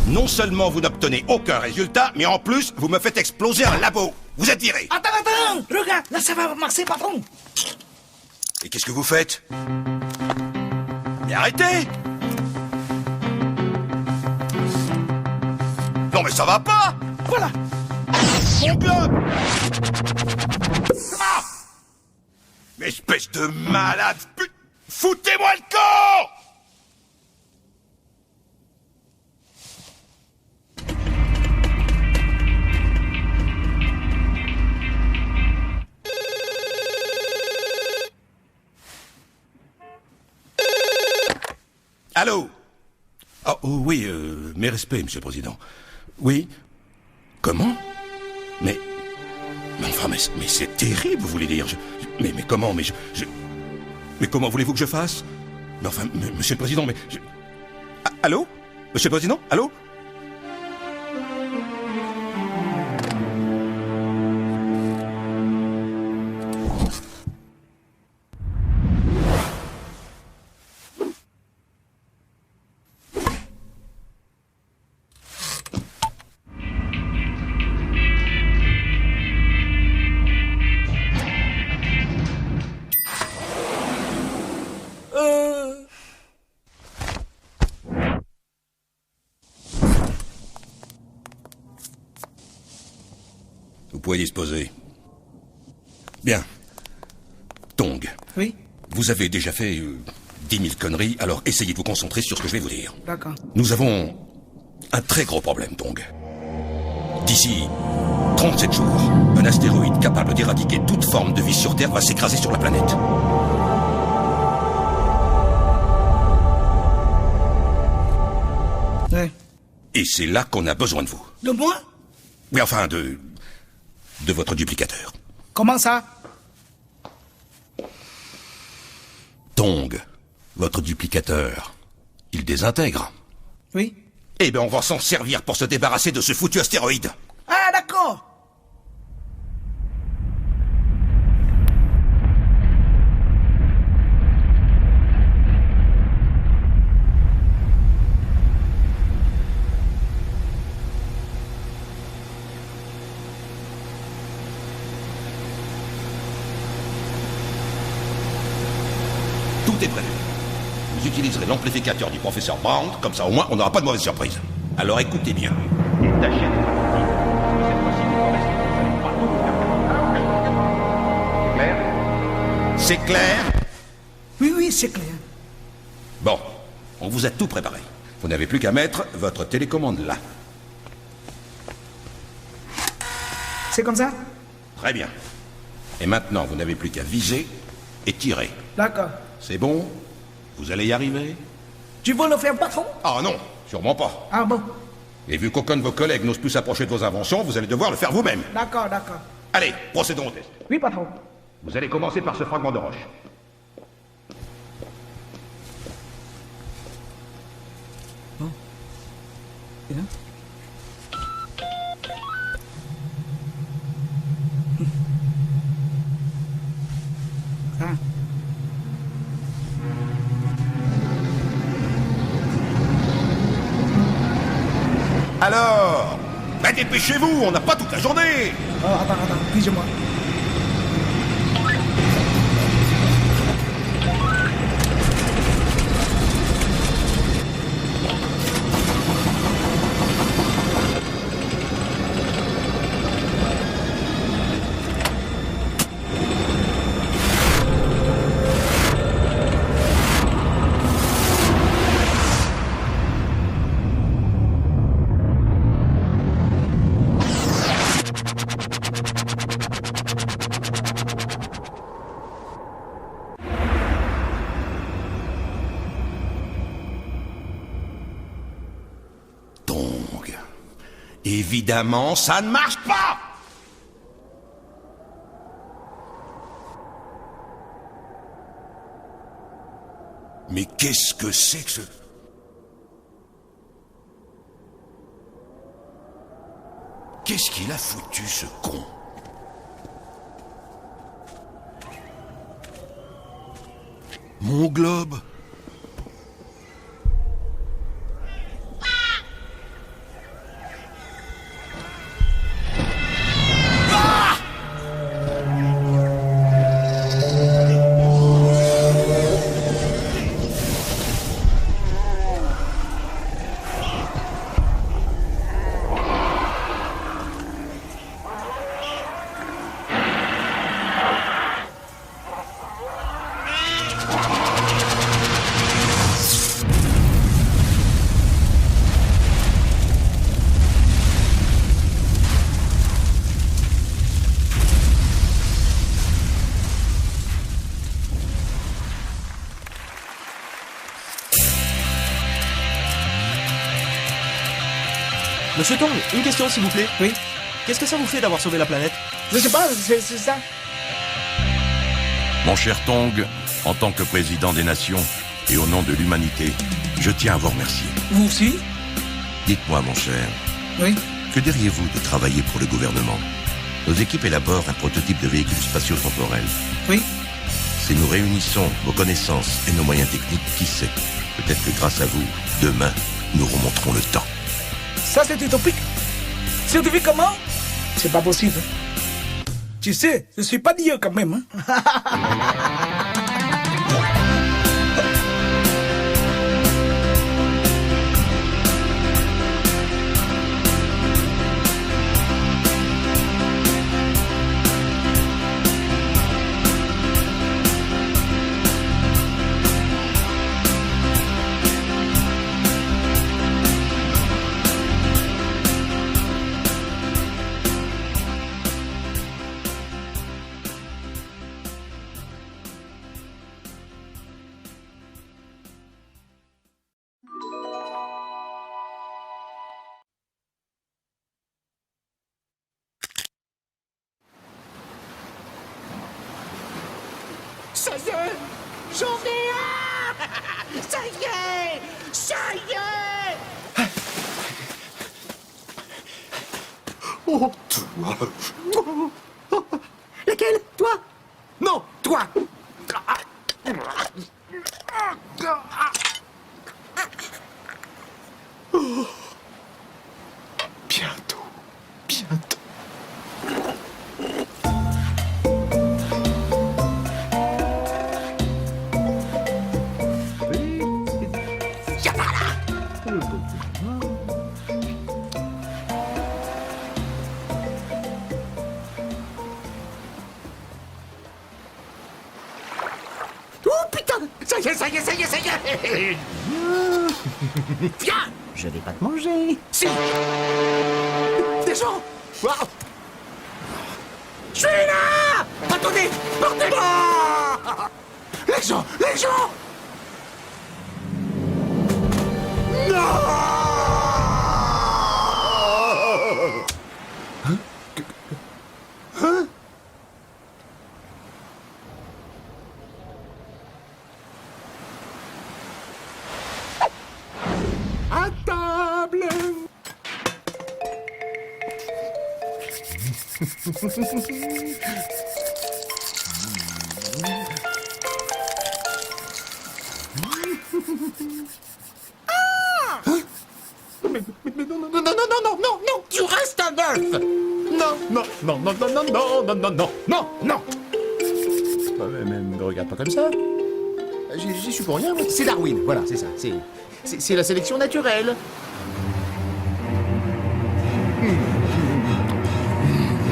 Non seulement vous n'obtenez aucun résultat, mais en plus, vous me faites exploser un labo. Vous êtes viré.
Attends, regarde, là ça va marcher, patron.
Et qu'est-ce que vous faites? Mais arrêtez! Non mais ça va pas!
Voilà!
Mon globe! Ah! Mais espèce de malade! Foutez-moi le camp! Allô? Oh oui, mes respects, Monsieur le Président. Oui? Comment? Mais enfin, mais c'est terrible, vous voulez dire. Mais comment? Mais comment voulez-vous que je fasse? Mais enfin, Monsieur le Président, mais... Allô? Monsieur le Président? Allô? Vous pouvez disposer. Bien. Tong.
Oui?
Vous avez déjà fait 10 000 conneries, alors essayez de vous concentrer sur ce que je vais vous dire.
D'accord.
Nous avons un très gros problème, Tong. D'ici 37 jours, un astéroïde capable d'éradiquer toute forme de vie sur Terre va s'écraser sur la planète.
Ouais.
Et c'est là qu'on a besoin de vous.
De moi?
Oui, enfin, de votre duplicateur.
Comment ça?
Tong, votre duplicateur, il désintègre.
Oui?
Eh ben, on va s'en servir pour se débarrasser de ce foutu astéroïde.
Ah, d'accord.
Tout est prévu. Vous utiliserez l'amplificateur du professeur Brown, comme ça au moins on n'aura pas de mauvaise surprise. Alors écoutez bien. Tâchez d'être attentif. Cette fois-ci, vous correspondez. C'est clair?
Oui, c'est clair.
Bon, on vous a tout préparé. Vous n'avez plus qu'à mettre votre télécommande là.
C'est comme ça?
Très bien. Et maintenant, vous n'avez plus qu'à viser et tirer.
D'accord.
C'est bon? Vous allez y arriver?
Tu veux le faire, patron?
Ah non, sûrement pas.
Ah bon?
Et vu qu'aucun de vos collègues n'ose plus s'approcher de vos inventions, vous allez devoir le faire vous-même.
D'accord, d'accord.
Allez, procédons au test.
Oui, patron.
Vous allez commencer par ce fragment de roche.
Et là Ah.
Alors, bah dépêchez-vous, on n'a pas toute la journée.
Oh, attends, excusez-moi.
Tongs. Évidemment, ça ne marche pas. Mais qu'est-ce que c'est que ce... Qu'est-ce qu'il a foutu, ce con? Mon globe?
Monsieur Tong, une question s'il vous plaît.
Oui.
Qu'est-ce que ça vous fait d'avoir sauvé la planète?
Je sais pas, c'est ça.
Mon cher Tong, en tant que président des nations et au nom de l'humanité, je tiens à vous remercier.
Vous aussi?
Dites-moi, mon cher,
Oui.
que diriez-vous de travailler pour le gouvernement? Nos équipes élaborent un prototype de véhicule spatio-temporel.
Oui.
Si nous réunissons vos connaissances et nos moyens techniques, qui sait? Peut-être que grâce à vous, demain, nous remonterons le temps.
Ça, c'est utopique. Scientifiquement, c'est pas possible. Tu sais, je suis pas Dieu quand même. Hein.
Ça y est, j'en ai un. Ça y est, ça y est.
Oh, toi. Laquelle? Toi? Non, toi. Oh. Bientôt, bientôt.
Viens par là.
Oh putain!
Ça y est, ça y est, ça y est, ça y est. Viens.
Je vais pas te manger.
Si. Des gens. Wow. Je suis là. Attendez, portez-moi. Les gens, les gens. Non.
Mais non, non, non, non, non, non, non, non, tu restes un œuf. Non, non, non, non, non, non, non, non, non, non, non, non. Mais me regarde pas comme ça. J'y suis pour rien. C'est Darwin, voilà, c'est ça. C'est la sélection naturelle.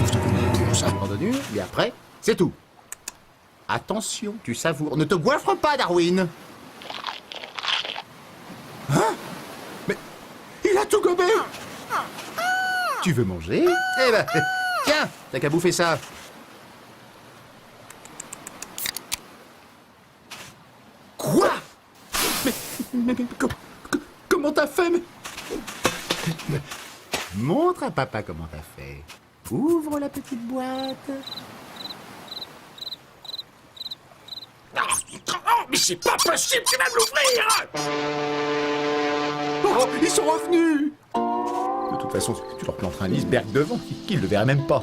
Je te fais une pousse abandonnée, et après, c'est tout. Attention, tu savoures. Ne te goiffre pas, Darwin. Hein? Mais il a tout gobé. Tu veux manger? Eh ben, tiens, t'as qu'à bouffer ça. Quoi? Mais comment t'as fait? Montre à papa comment t'as fait. Ouvre la petite boîte. Oh, mais c'est pas possible, tu vas me l'ouvrir! Oh, ils sont revenus! De toute façon, tu leur planteras un iceberg devant, qu'ils ne le verraient même pas.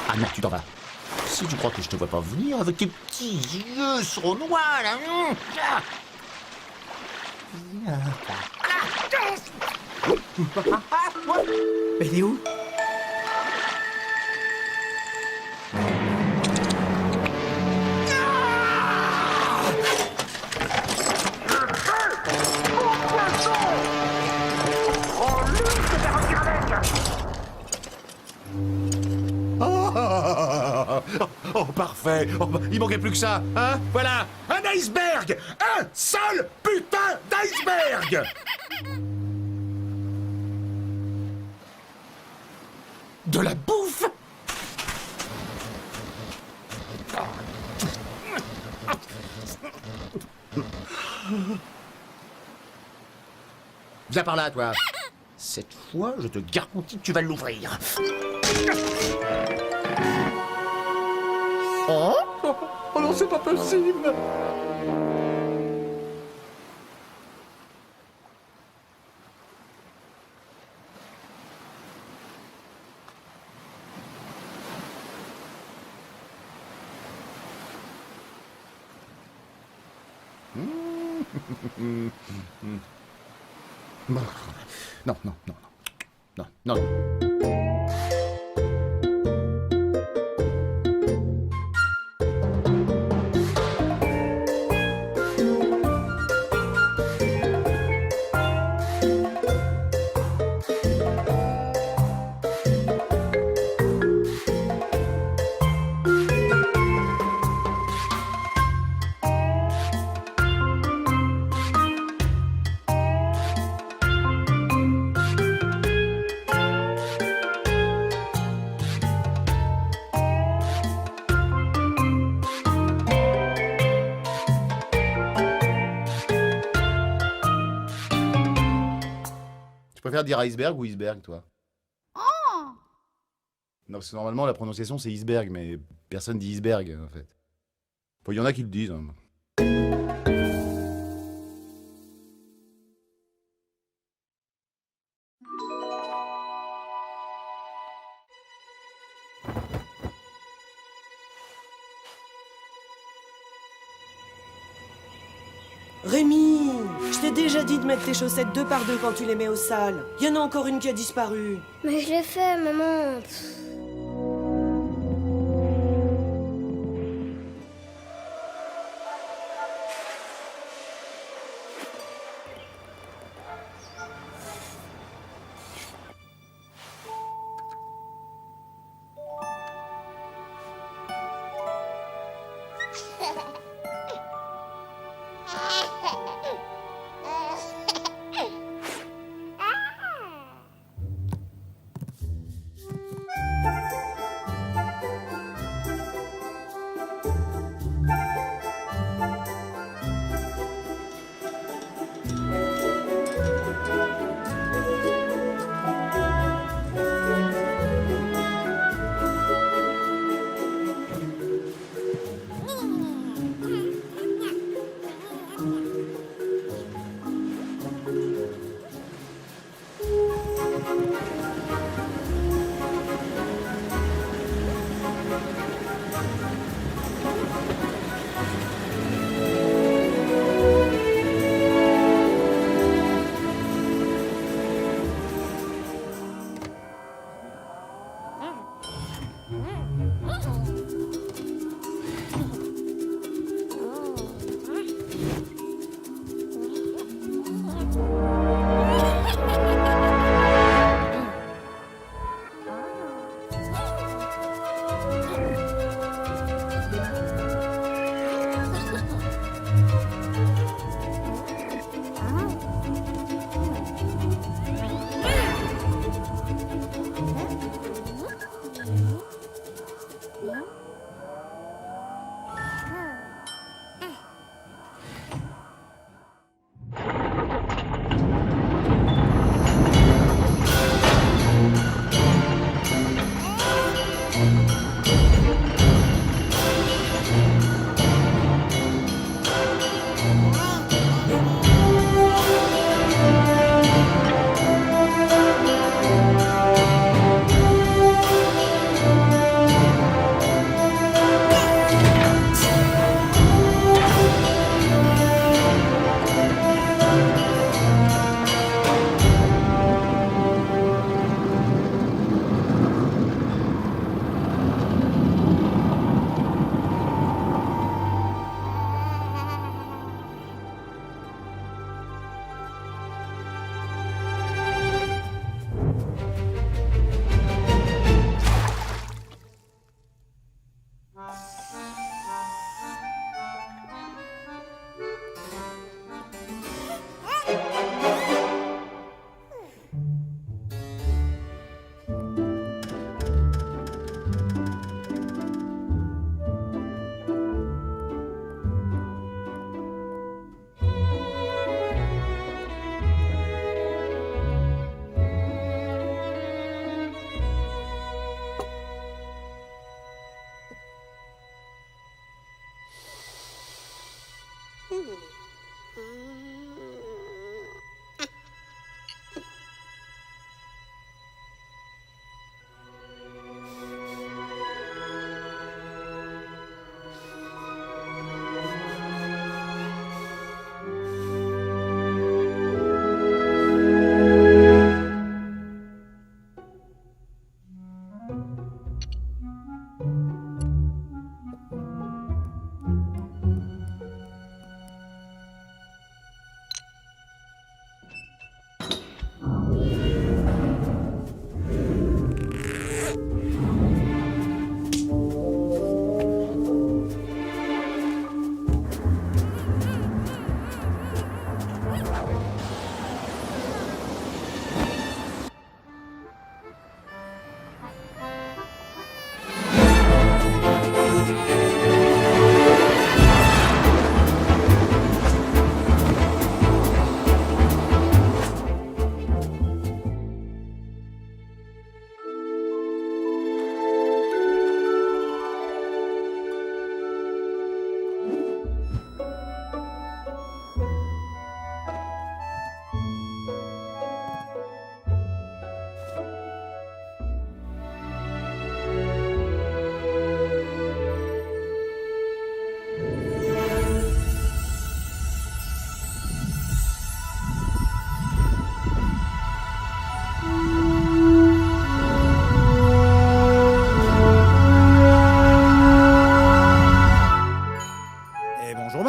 Ah non, tu t'en vas. Si tu crois que je te vois pas venir avec tes petits yeux sournois, là.
Mais il est où?
Oh, parfait. Oh, il manquait plus que ça, hein? Voilà, un iceberg. Un seul putain d'iceberg. De la bouffe. Viens par là, toi. Cette fois, je te garantis que tu vas l'ouvrir. Oh, oh non, c'est pas possible. Non, non, non, non, non, non, non. Tu préfères dire iceberg ou iceberg, toi? Non, parce que normalement, la prononciation, c'est iceberg, mais personne dit iceberg, en fait. Bon, il y en a qui le disent. Hein.
Rémi, je t'ai déjà dit de mettre tes chaussettes 2 par 2 quand tu les mets au sale. Il y en a encore une qui a disparu.
Mais je l'ai fait, maman.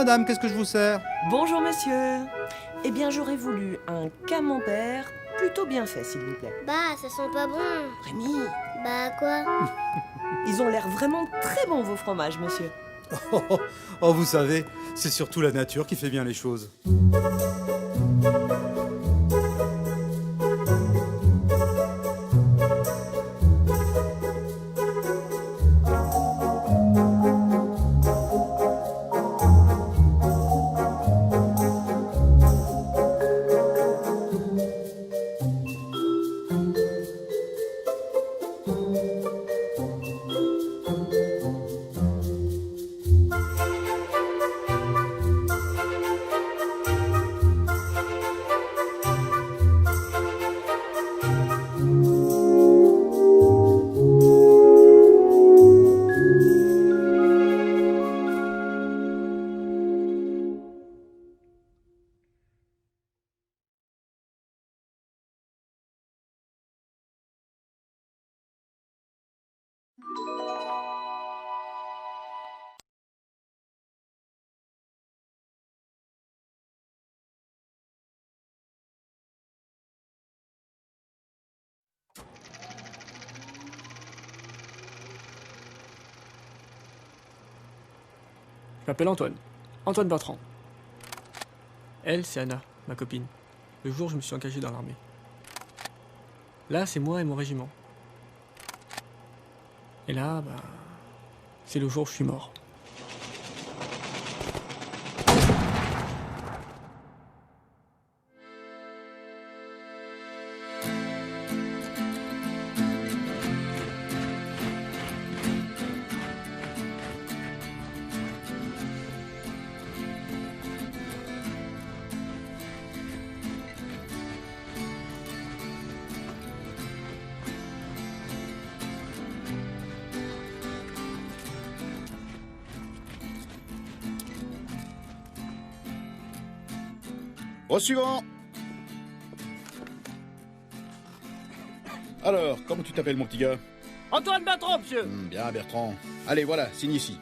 madame, qu'est-ce que je vous sers?
Bonjour monsieur. Eh bien j'aurais voulu un camembert plutôt bien fait s'il vous plaît.
Bah ça sent pas bon.
Rémi.
Bah quoi?
Ils ont l'air vraiment très bons vos fromages monsieur.
Oh, vous savez, c'est surtout la nature qui fait bien les choses.
Je m'appelle Antoine. Antoine Bertrand. Elle, c'est Anna, ma copine. Le jour où je me suis engagé dans l'armée. Là, c'est moi et mon régiment. Et là, bah... c'est le jour où je suis mort.
Au suivant. Alors, comment tu t'appelles, mon petit gars?
Antoine Bertrand, monsieur.
Bien, Bertrand. Allez, voilà, signe ici.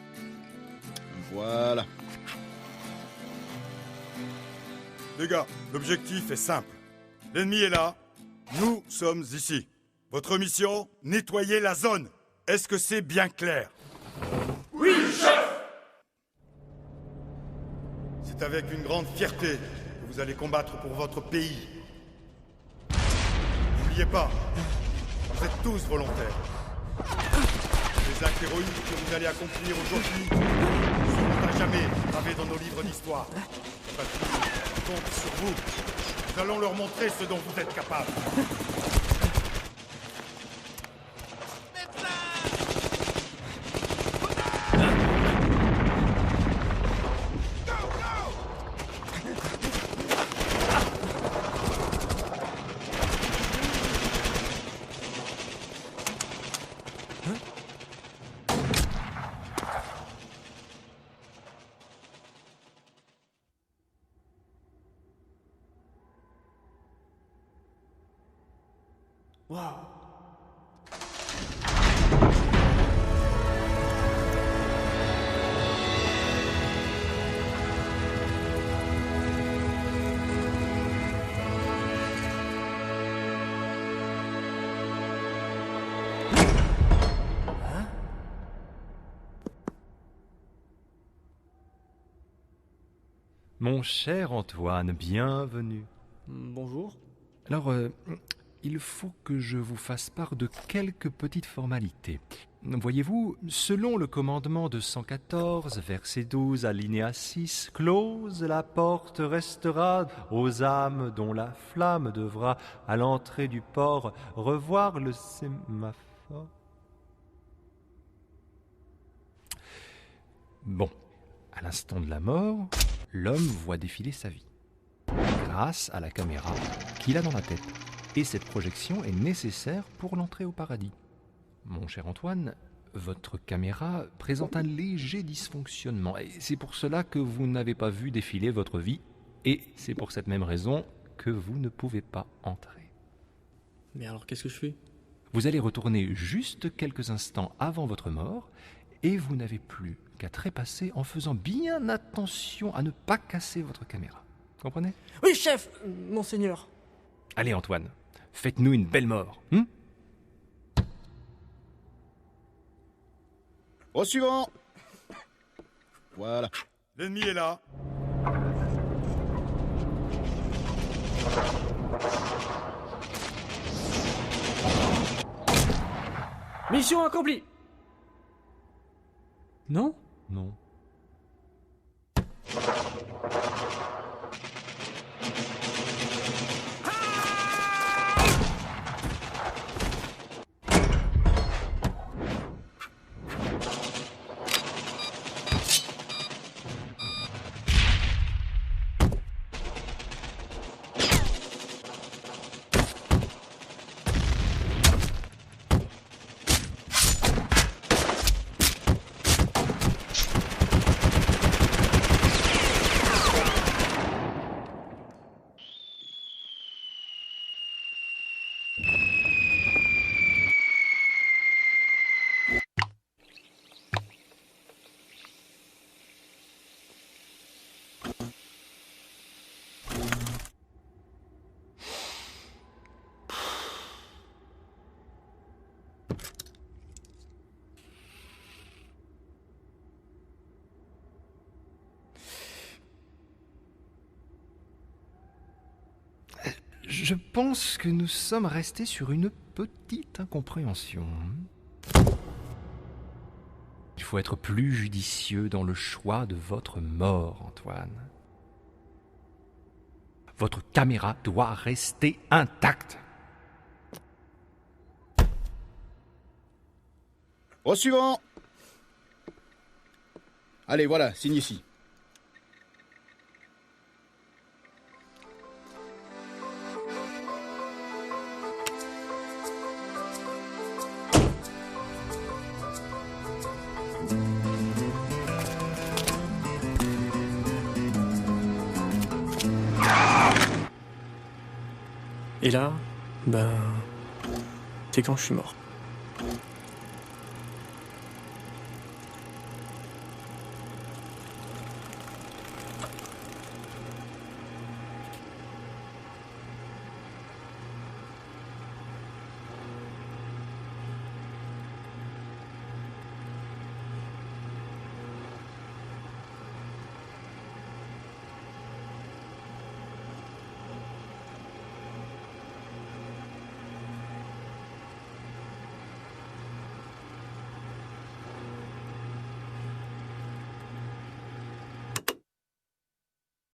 Voilà.
Les gars, l'objectif est simple. L'ennemi est là, nous sommes ici. Votre mission, nettoyer la zone. Est-ce que c'est bien clair?
Oui, chef!
C'est avec une grande fierté que vous allez combattre pour votre pays. N'oubliez pas, vous êtes tous volontaires. Les actes héroïques que vous allez accomplir aujourd'hui seront à jamais gravés dans nos livres d'histoire. La patrie compte sur vous. Nous allons leur montrer ce dont vous êtes capables.
Waouh.
Mon cher Antoine, bienvenue.
Bonjour.
Alors, il faut que je vous fasse part de quelques petites formalités. Voyez-vous, selon le commandement de 114, verset 12, alinéa 6, close, la porte restera aux âmes dont la flamme devra, à l'entrée du port, revoir le sémaphore. Bon, à l'instant de la mort, l'homme voit défiler sa vie, grâce à la caméra qu'il a dans la tête. Et cette projection est nécessaire pour l'entrée au paradis. Mon cher Antoine, votre caméra présente un léger dysfonctionnement. Et c'est pour cela que vous n'avez pas vu défiler votre vie. Et c'est pour cette même raison que vous ne pouvez pas entrer.
Mais alors, qu'est-ce que je fais?
Vous allez retourner juste quelques instants avant votre mort. Et vous n'avez plus qu'à trépasser en faisant bien attention à ne pas casser votre caméra. Comprenez?
Oui, chef, monseigneur.
Allez, Antoine. Faites-nous une belle mort.
Au suivant. Voilà.
L'ennemi est là.
Mission accomplie.
Non?
Non. Je pense que nous sommes restés sur une petite incompréhension. Il faut être plus judicieux dans le choix de votre mort, Antoine. Votre caméra doit rester intacte.
Au suivant. Allez, voilà, signe ici.
Et là, ben... c'est quand je suis mort.